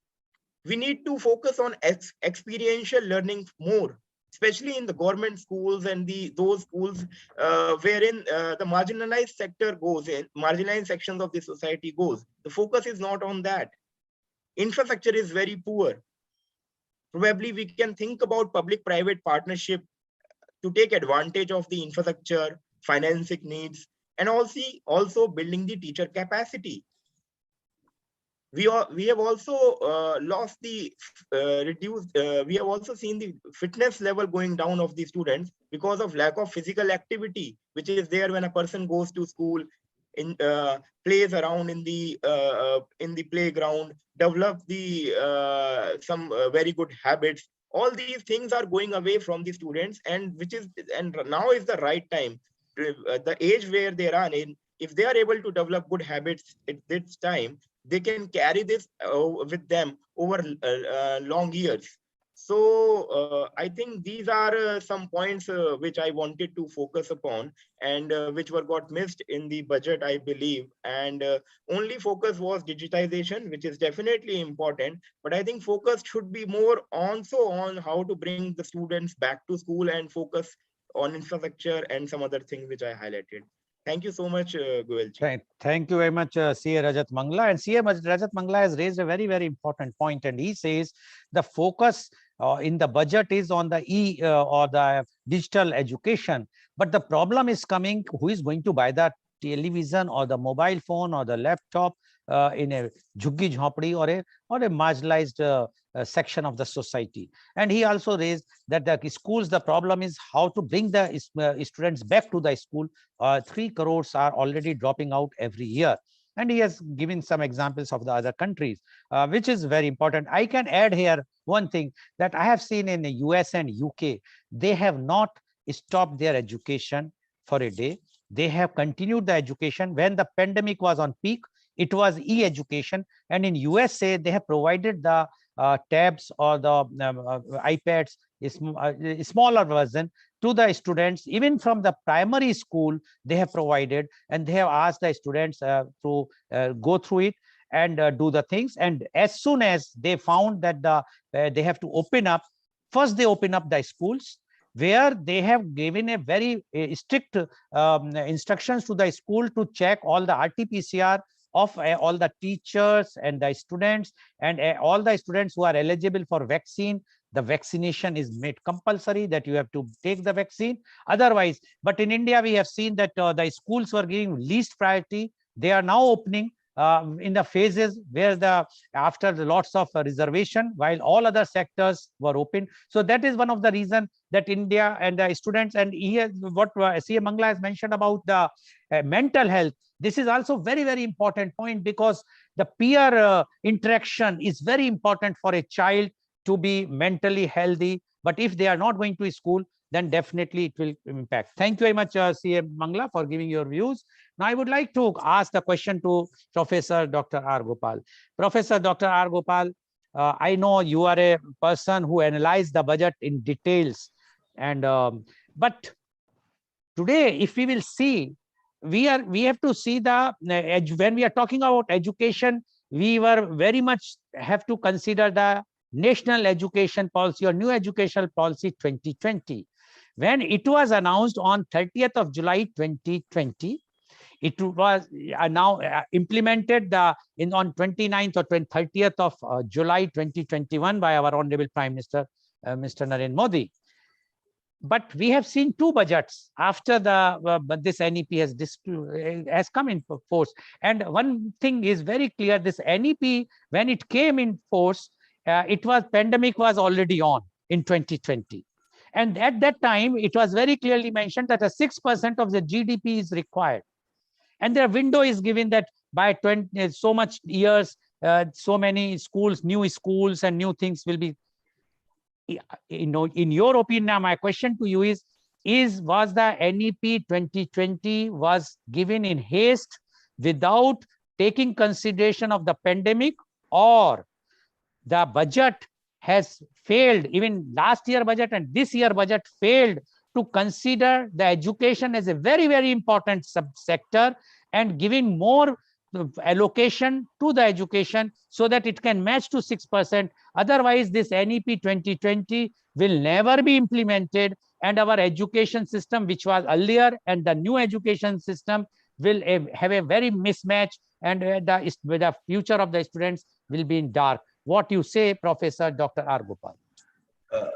we need to focus on experiential learning more, especially in the government schools and those schools wherein the marginalized sector goes in, marginalized sections of the society goes. The focus is not on that. Infrastructure is very poor. Probably we can think about public-private partnership to take advantage of the infrastructure, financing needs, and also building the teacher capacity. We have also lost the we have also seen the fitness level going down of the students because of lack of physical activity, which is there when a person goes to school, plays around in the playground, develop some very good habits. All these things are going away from the students, and now is the right time, the age where they are in. If they are able to develop good habits at this time, they can carry this with them over long years. So I think these are some points which I wanted to focus upon, and which got missed in the budget, I believe. And only focus was digitization, which is definitely important. But I think focus should be more also on how to bring the students back to school and focus on infrastructure and some other things which I highlighted. Thank you so much, Goel. Thank you very much, CA Rajat Mangla. And CA Rajat Mangla has raised a very, very important point, and he says the focus in the budget is on the or the digital education. But the problem is coming, who is going to buy that television or the mobile phone or the laptop in a jhuggi jhopdi or a marginalized section of the society. And he also raised that the schools, the problem is how to bring the students back to the school. 3 crores are already dropping out every year. And he has given some examples of the other countries, which is very important. I can add here one thing that I have seen in the US and UK. They have not stopped their education for a day. They have continued the education. When the pandemic was on peak, it was e-education. And in USA, they have provided the tabs or the iPads, smaller version, to the students. Even from the primary school, they have provided, and they have asked the students to go through it and do the things. And as soon as they found that they have to open up, first they open up the schools, where they have given a very strict instructions to the school to check all the RT-PCR of all the teachers and the students, and all the students who are eligible for vaccine. The vaccination is made compulsory, that you have to take the vaccine. Otherwise, but in India, we have seen that the schools were giving least priority. They are now opening in the phases where after the lots of reservation, while all other sectors were open. So that is one of the reasons that India and the students, and here what C.A. Mangla has mentioned about the mental health. This is also very, very important point, because the peer interaction is very important for a child to be mentally healthy. But if they are not going to school, then definitely it will impact. Thank you very much, C.A. Mangla, for giving your views. Now, I would like to ask the question to Professor Dr. R. Gopal. Professor Dr. R. Gopal, I know you are a person who analyzed the budget in details. And but today, if we will see, we have to see when we are talking about education, we were very much have to consider the National Education Policy or New Educational Policy 2020. When it was announced on 30th of July 2020, it was now implemented on 29th or 30th of July 2021 by our Honorable Prime Minister, Mr. Narendra Modi. But we have seen 2 budgets after this NEP has come in force. And one thing is very clear: this NEP, when it came in force, pandemic was already on in 2020. And at that time, it was very clearly mentioned that 6% of the GDP is required. And their window is given that by so much years, so many schools, new schools and new things will be. In your opinion, my question to you was the NEP 2020 was given in haste without taking consideration of the pandemic, or the budget has failed? Even last year budget and this year budget failed to consider the education as a very, very important subsector and giving more allocation to the education so that it can match to 6%. Otherwise, this NEP 2020 will never be implemented, and our education system, which was earlier, and the new education system will have a very mismatch, and the future of the students will be in dark. What you say, Professor Dr. R. Gopal?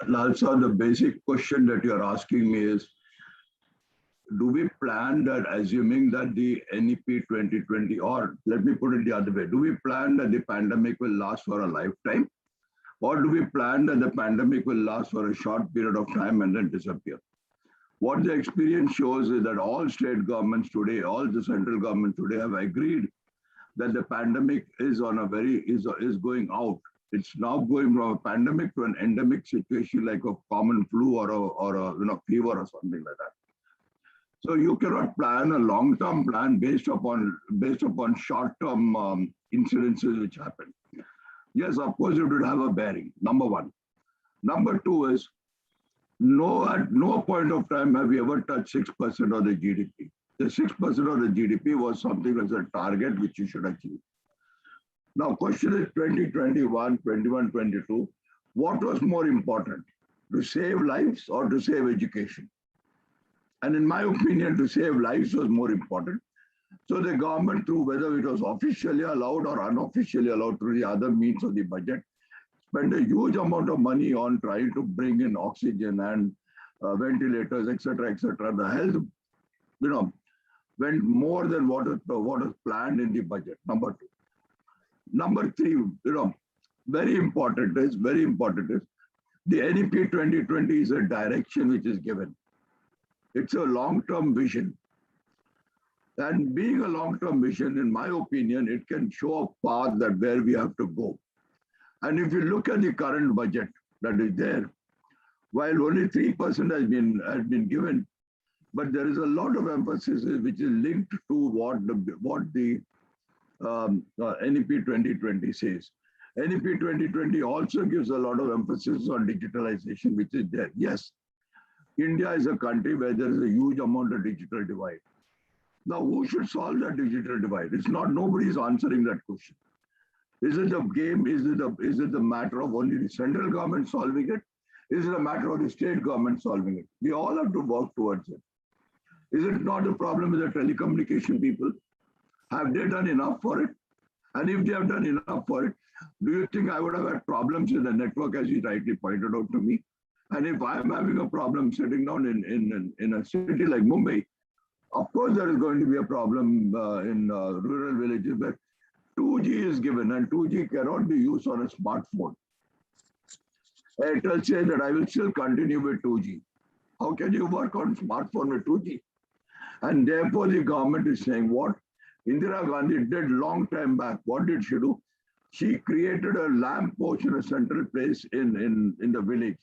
Lal sir, the basic question that you're asking me is, do we plan that, assuming that the NEP 2020, or let me put it the other way, do we plan that the pandemic will last for a lifetime? Or do we plan that the pandemic will last for a short period of time and then disappear? What the experience shows is that all state governments today, all the central governments today have agreed that the pandemic is is going out. It's now going from a pandemic to an endemic situation, like a common flu or a fever or something like that. So you cannot plan a long-term plan based upon short-term incidences which happen. Yes, of course, it would have a bearing, number one. Number two is, at no point of time have we ever touched 6% of the GDP. The 6% of the GDP was something as a target which you should achieve. Now, question is 2021, 21, 22, what was more important, to save lives or to save education? And in my opinion, to save lives was more important. So the government, through whether it was officially allowed or unofficially allowed through the other means of the budget, spent a huge amount of money on trying to bring in oxygen and ventilators, etc., etc. The health, went more than what was planned in the budget. Number two. Number three, very important is the NEP 2020 is a direction which is given. It's a long-term vision. And being a long-term vision, in my opinion, it can show a path that where we have to go. And if you look at the current budget that is there, while only 3% has been given, but there is a lot of emphasis which is linked to what the NEP 2020 says. NEP 2020 also gives a lot of emphasis on digitalization, which is there. Yes, India is a country where there is a huge amount of digital divide. Now, who should solve that digital divide? It's not, nobody is answering that question. Is it a game? Is it the matter of only the central government solving it? Is it a matter of the state government solving it? We all have to work towards it. Is it not a problem with the telecommunication people? Have they done enough for it? And if they have done enough for it, do you think I would have had problems in the network, as you rightly pointed out to me? And if I'm having a problem sitting down in a city like Mumbai, of course there is going to be a problem in rural villages where 2G is given and 2G cannot be used on a smartphone. Airtel says that I will still continue with 2G. How can you work on smartphone with 2G? And therefore the government is saying what Indira Gandhi did long time back. What did she do? She created a lamp post in a central place in the village.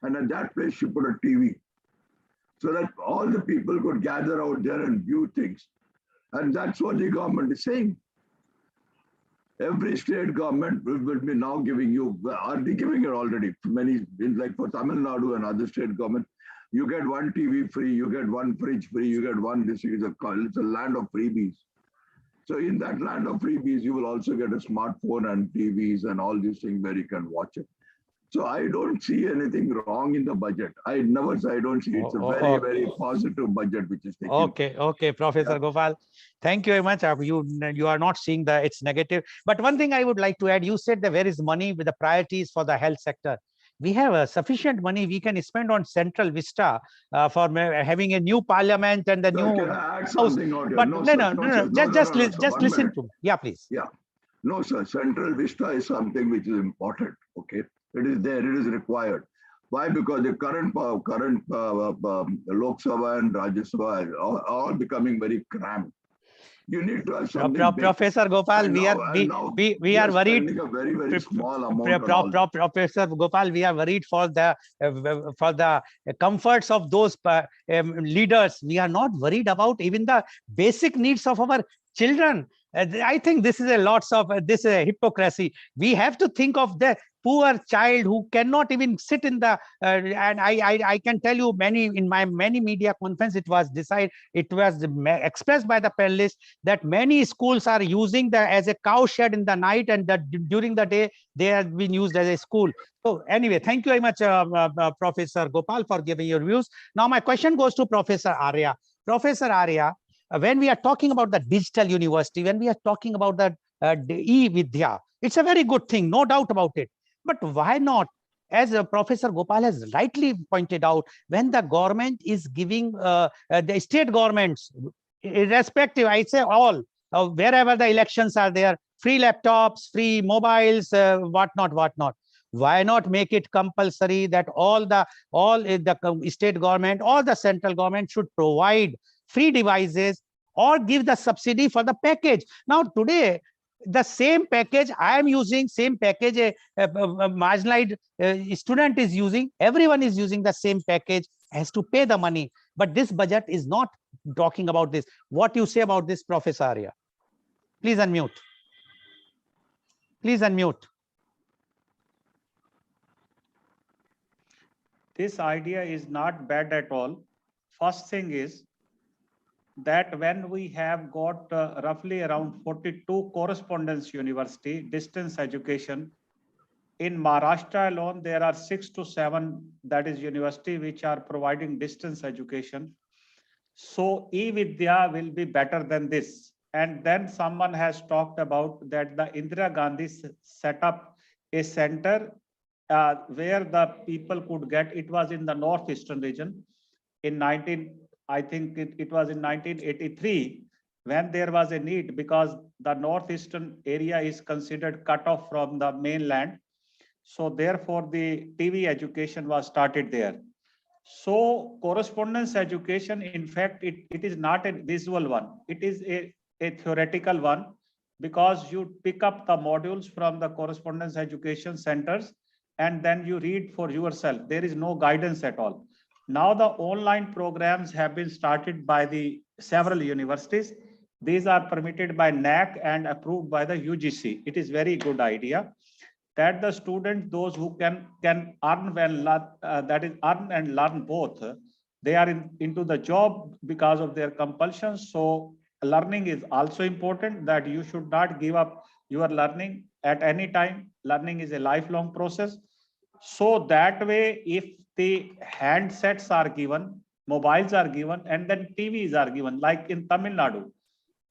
And at that place, she put a TV so that all the people could gather out there and view things. And that's what the government is saying. Every state government will be now giving you, are they giving it already? Many, like for Tamil Nadu and other state government, you get one TV free, you get one fridge free, you get one, this is it's a land of freebies. So in that land of freebies, you will also get a smartphone and TVs and all these things where you can watch it. So I don't see anything wrong in the budget. I never say I don't see. It's a very, very positive budget which is taken. Okay, Professor Gopal. Thank you very much. You are not seeing it's negative. But one thing I would like to add, you said that where is money with the priorities for the health sector. We have sufficient money we can spend on Central Vista for having a new parliament and the new house. But no, just listen to me. Yeah, please. Yeah. No, sir. Central Vista is something which is important. Okay. It is there. It is required. Why? Because the current Lok Sabha and Rajya Sabha are all becoming very cramped. You need to have something. Professor Gopal, we are worried. A very, very small amount. Professor Gopal, we are worried for the comforts of those leaders. We are not worried about even the basic needs of our children. I think this is this is a hypocrisy. We have to think of the poor child who cannot even sit in the and I can tell you in many media conference it was expressed by the panelists that many schools are using as a cow shed in the night, and that during the day they have been used as a school. So anyway, thank you very much, Professor Gopal, for giving your views. Now my question goes to Professor Arya. Professor Arya, when we are talking about the digital university, when we are talking about the e-Vidya, it's a very good thing, no doubt about it. But why not, as Professor Gopal has rightly pointed out, when the government is giving the state governments, irrespective, I say all, wherever the elections are there, free laptops, free mobiles, whatnot. Why not make it compulsory that all the state government, all the central government should provide free devices or give the subsidy for the package? Now today, the same package I am using, same package a marginalized student is using, everyone is using the same package, has to pay the money. But this budget is not talking about this. What you say about this, Professor Arya? Please unmute. Please unmute. This idea is not bad at all. First thing is that when we have got roughly around 42 correspondence university distance education in Maharashtra alone, there are 6 to 7 that is university which are providing distance education. So e-Vidya will be better than this. And then someone has talked about that the Indira Gandhi set up a center where the people could get, it was in the northeastern region in I think it was in 1983 when there was a need, because the northeastern area is considered cut off from the mainland. So therefore the TV education was started there. So correspondence education, in fact, it is not a visual one. It is a theoretical one, because you pick up the modules from the correspondence education centers and then you read for yourself. There is no guidance at all. Now the online programs have been started by the several universities. These are permitted by NAC and approved by the UGC. It is very good idea that the students, those who can earn when that is earn and learn both, they are into the job because of their compulsion. So learning is also important, that you should not give up your learning at any time. Learning is a lifelong process. So that way, if the handsets are given, mobiles are given, and then TVs are given, like in Tamil Nadu,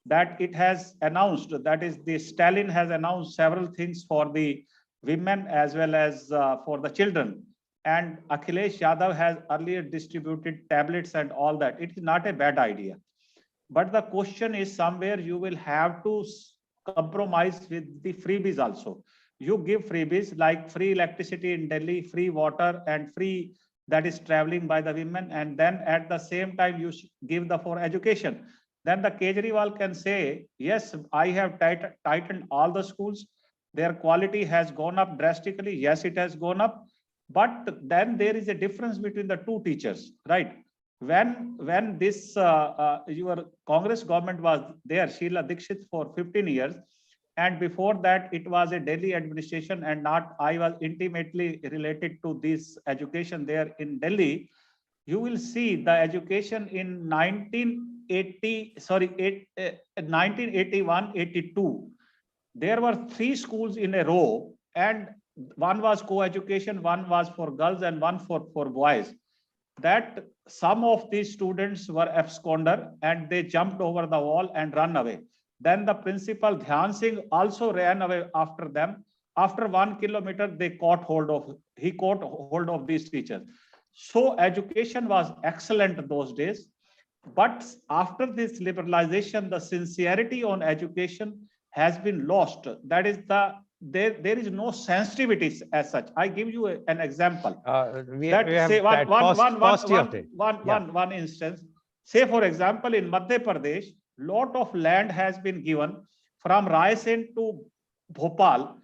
that it has announced, that is the Stalin has announced several things for the women as well as for the children. And Akhilesh Yadav has earlier distributed tablets and all that. It is not a bad idea. But the question is, somewhere you will have to compromise with the freebies also. You give freebies like free electricity in Delhi, free water, and free that is traveling by the women. And then at the same time, you give the for education. Then the Kejriwal can say, yes, I have tightened all the schools. Their quality has gone up drastically. Yes, it has gone up. But then there is a difference between the two teachers, right? When this your Congress government was there, Sheila Dikshit, for 15 years, and before that it was a Delhi administration, and not I was intimately related to this education there in Delhi. You will see the education in 1981-82. There were 3 schools in a row, and one was co-education, one was for girls, and one for boys. That some of these students were absconder and they jumped over the wall and ran away. Then the principal Dhyan Singh also ran away after them. After 1 kilometer, he caught hold of these teachers. So education was excellent those days. But after this liberalization, the sincerity on education has been lost. That is there is no sensitivity as such. I give you an example. One instance. Say, for example, in Madhya Pradesh, lot of land has been given from Raisen to Bhopal,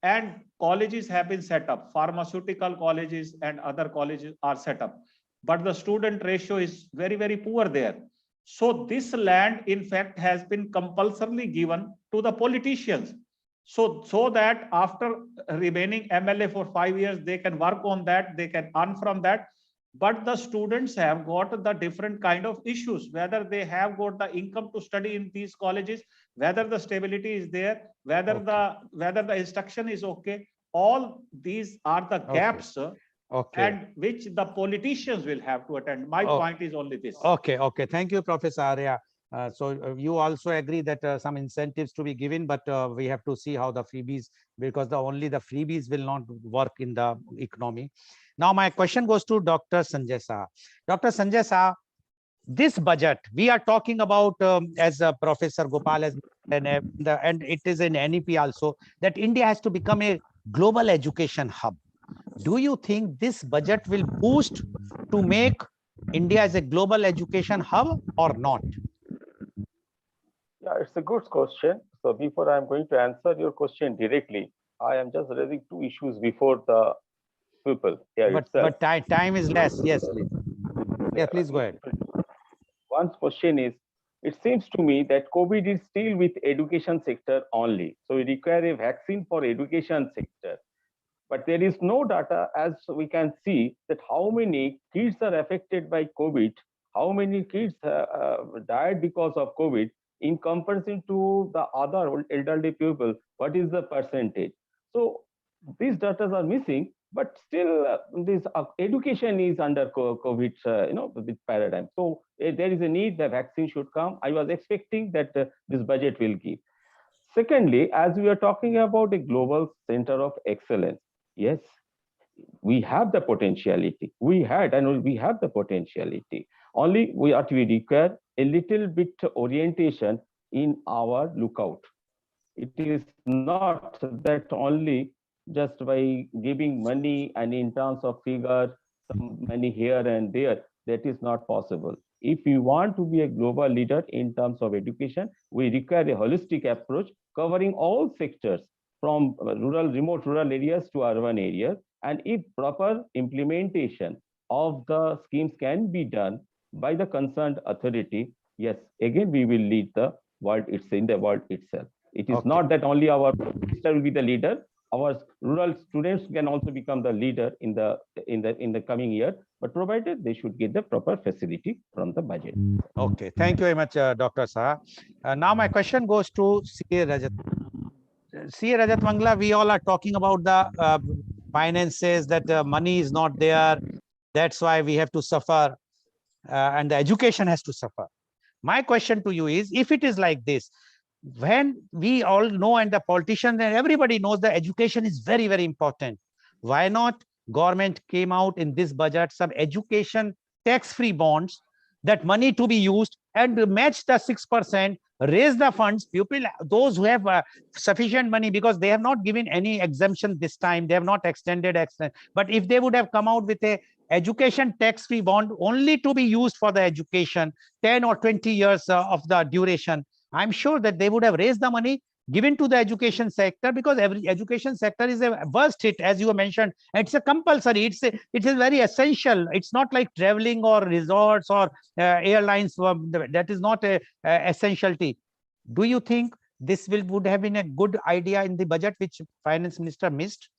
and colleges have been set up. Pharmaceutical colleges and other colleges are set up. But the student ratio is very, very poor there. So this land, in fact, has been compulsorily given to the politicians. So that after remaining MLA for 5 years, they can work on that, they can earn from that. But the students have got the different kind of issues, whether they have got the income to study in these colleges, whether the stability is there, whether the instruction is okay. All these are the gaps. And which the politicians will have to attend. My point is only this. Okay. Thank you, Professor Arya. So you also agree that some incentives to be given, but we have to see how the freebies, because only the freebies will not work in the economy. Now my question goes to Dr. Sanjay Saha. Dr. Sanjay Saha, this budget we are talking about, as Professor Gopal has mentioned, and it is in NEP also, that India has to become a global education hub. Do you think this budget will boost to make India as a global education hub or not? Yeah, it's a good question. So before I'm going to answer your question directly, I am just raising 2 issues before the people here. But time is less. Yes, please. Yeah, please go ahead. One question is, it seems to me that COVID is still with education sector only. So we require a vaccine for education sector. But there is no data, as we can see, that how many kids are affected by COVID, how many kids died because of COVID in comparison to the other elderly people, what is the percentage? So these data are missing, but still this education is under COVID, this paradigm. So there is a need, the vaccine should come. I was expecting that this budget will give. Secondly, as we are talking about a global center of excellence, yes, we have the potentiality. We have the potentiality. Only we require a little bit orientation in our lookout. It is not that only just by giving money and in terms of figure, some money here and there, that is not possible. If we want to be a global leader in terms of education, we require a holistic approach covering all sectors from remote rural areas to urban areas. And if proper implementation of the schemes can be done by the concerned authority, yes, again, we will lead the world. It's in the world itself. It is not that only our minister will be the leader. Our rural students can also become the leader in the coming year, but provided they should get the proper facility from the budget. Okay, thank you very much, Dr. Saha. Now my question goes to C.A. Rajat. C.A. Rajat Mangla, we all are talking about the finances, that money is not there. That's why we have to suffer, and the education has to suffer. My question to you is, if it is like this, when we all know, and the politicians and everybody knows, that education is very, very important, why not government came out in this budget some education tax-free bonds, that money to be used and match the 6%, raise the funds, people, those who have sufficient money, because they have not given any exemption this time, they have not extended, but if they would have come out with a education tax-free bond only to be used for the education, 10 or 20 years of the duration, I'm sure that they would have raised the money given to the education sector, because every education sector is a worst hit, as you mentioned. It's a compulsory, it is very essential. It's not like traveling or resorts or airlines, that is not a essentiality. Do you think this would have been a good idea in the budget which finance minister missed?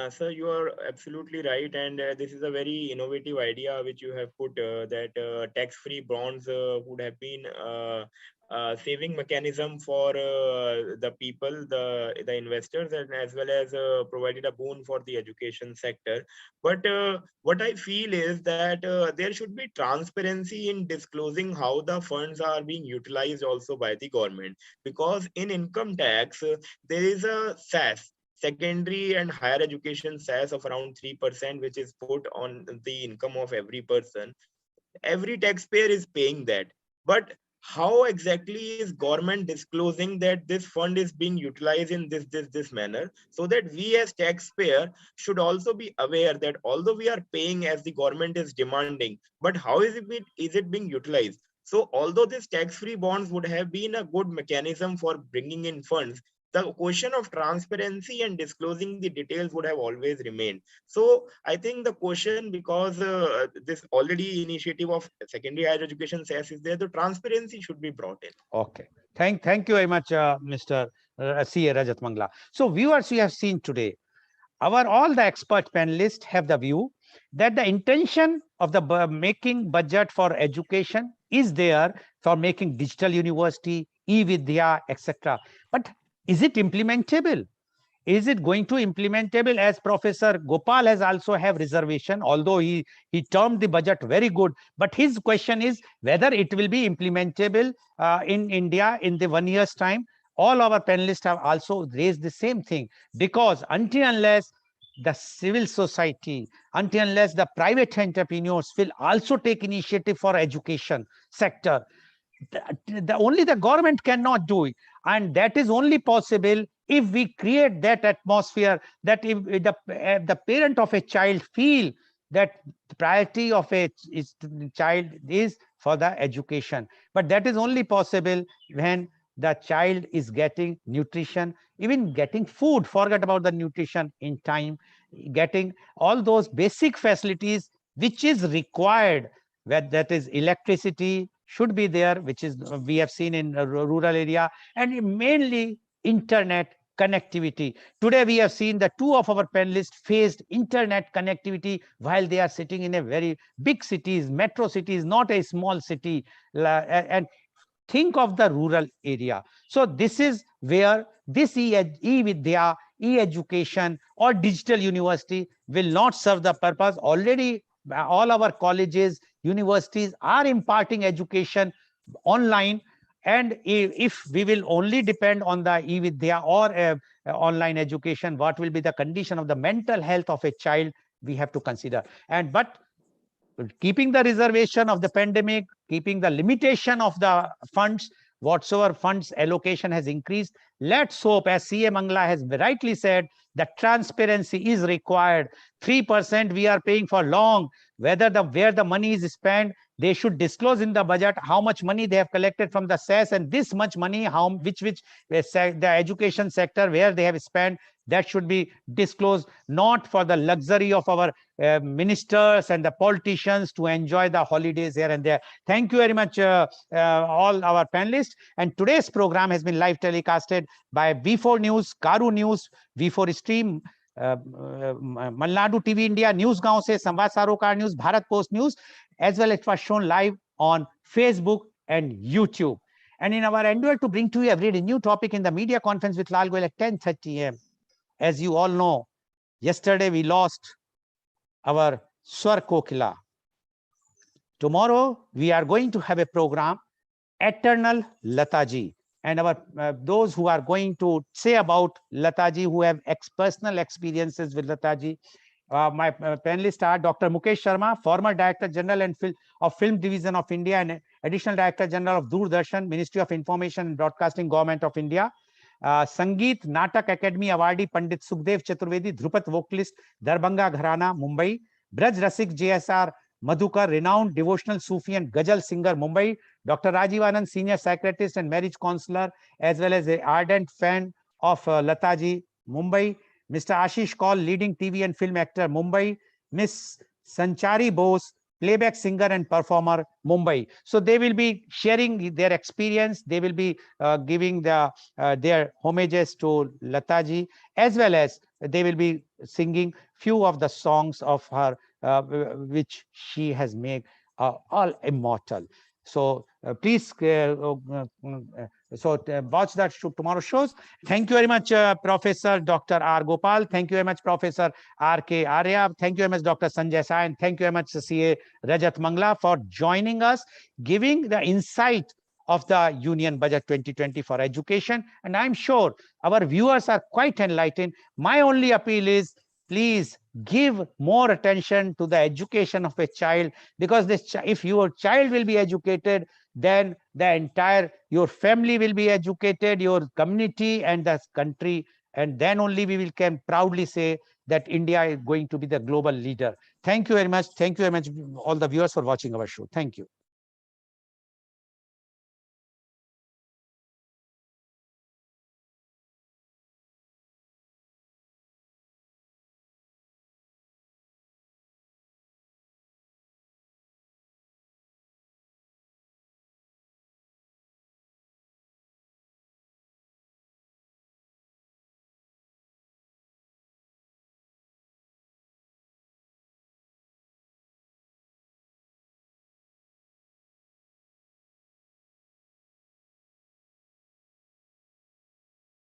Sir, you are absolutely right, and this is a very innovative idea which you have put, that tax-free bonds would have been saving mechanism for the people, the investors, and as well as provided a boon for the education sector. But what I feel is that there should be transparency in disclosing how the funds are being utilized also by the government, because in income tax there is a SAS, secondary and higher education SAS, of around 3%, which is put on the income of every person. Every taxpayer is paying that. But how exactly is government disclosing that this fund is being utilized in this manner, so that we as taxpayer should also be aware that although we are paying as the government is demanding, but how is it being utilized? So although this tax-free bonds would have been a good mechanism for bringing in funds, the question of transparency and disclosing the details would have always remained. So I think the question, because this already initiative of secondary higher education SAS is there, the transparency should be brought in. Okay, thank you very much, Mr. C.A. Rajat Mangla. So viewers, we have seen today, all the expert panelists have the view that the intention of the making budget for education is there for making digital university, e-Vidya, etc. But is it implementable? Is it going to implementable? As Professor Gopal has also have reservation, although he termed the budget very good, but his question is whether it will be implementable in India in the 1 year's time. All our panelists have also raised the same thing, because until unless the civil society, until unless the private entrepreneurs will also take initiative for education sector, only the government cannot do it, and that is only possible if we create that atmosphere, that if the parent of a child feel that the priority of a child is for the education. But that is only possible when the child is getting nutrition, even getting food, forget about the nutrition, in time, getting all those basic facilities which is required, where that is electricity should be there, which is we have seen in rural area, and mainly internet connectivity. Today we have seen that two of our panelists faced internet connectivity while they are sitting in a very big cities, metro cities, not a small city, and think of the rural area. So this is where this e-Vidya, e-education or digital university will not serve the purpose. Already all our colleges, universities are imparting education online, and if we will only depend on the e-Vidya or online education, what will be the condition of the mental health of a child, we have to consider. And but keeping the reservation of the pandemic, keeping the limitation of the funds, whatsoever funds allocation has increased. Let's hope, as CA Mangla has rightly said, that transparency is required. 3% we are paying for long. Where the money is spent, they should disclose in the budget how much money they have collected from the cess, and this much money, which the education sector where they have spent, that should be disclosed, not for the luxury of our ministers and the politicians to enjoy the holidays here and there. Thank you very much, all our panelists. And today's program has been live telecasted by V4 News, Caru News, V4 Stream, Malnadu TV India, News Gaon se, Samvad Sarokar News, Bharat Post News, as well as it was shown live on Facebook and YouTube. And in our endeavor to bring to you every day new topic in the media conference with Lal Goel at 10:30 a.m. As you all know, yesterday we lost our Swar Kokila. Tomorrow we are going to have a program, Eternal Lataji. And our those who are going to say about Lataji, who have personal experiences with Lataji. My panelists are Dr. Mukesh Sharma, former Director General of Film Division of India and Additional Director General of Doordarshan, Ministry of Information and Broadcasting, Government of India. Sangeet Natak Academy Awardee Pandit Sukhdev Chaturvedi, Dhrupat vocalist, Darbhanga Gharana, Mumbai. Braj Rasik JSR Madhukar, renowned devotional Sufi and Ghazal singer, Mumbai. Dr. Rajiv Anand, senior psychiatrist and marriage counselor, as well as an ardent fan of Lataji, Mumbai. Mr. Ashish Kaul, leading TV and film actor, Mumbai. Miss Sanchari Bose, playback singer and performer, Mumbai. So they will be sharing their experience. They will be giving their homages to Lataji, as well as they will be singing few of the songs of her which she has made all immortal. So please watch that tomorrow shows. Thank you very much, Professor Dr. R. Gopal. Thank you very much, Professor R.K. Arya. Thank you very much, Dr. Sanjay Sai. And thank you very much, CA Rajat Mangla, for joining us, giving the insight of the Union Budget 2020 for education. And I'm sure our viewers are quite enlightened. My only appeal is, please give more attention to the education of a child, because if your child will be educated, then the entire your family will be educated, your community and the country, and then only we can proudly say that India is going to be the global leader. Thank you very much. Thank you very much, all the viewers, for watching our show. Thank you.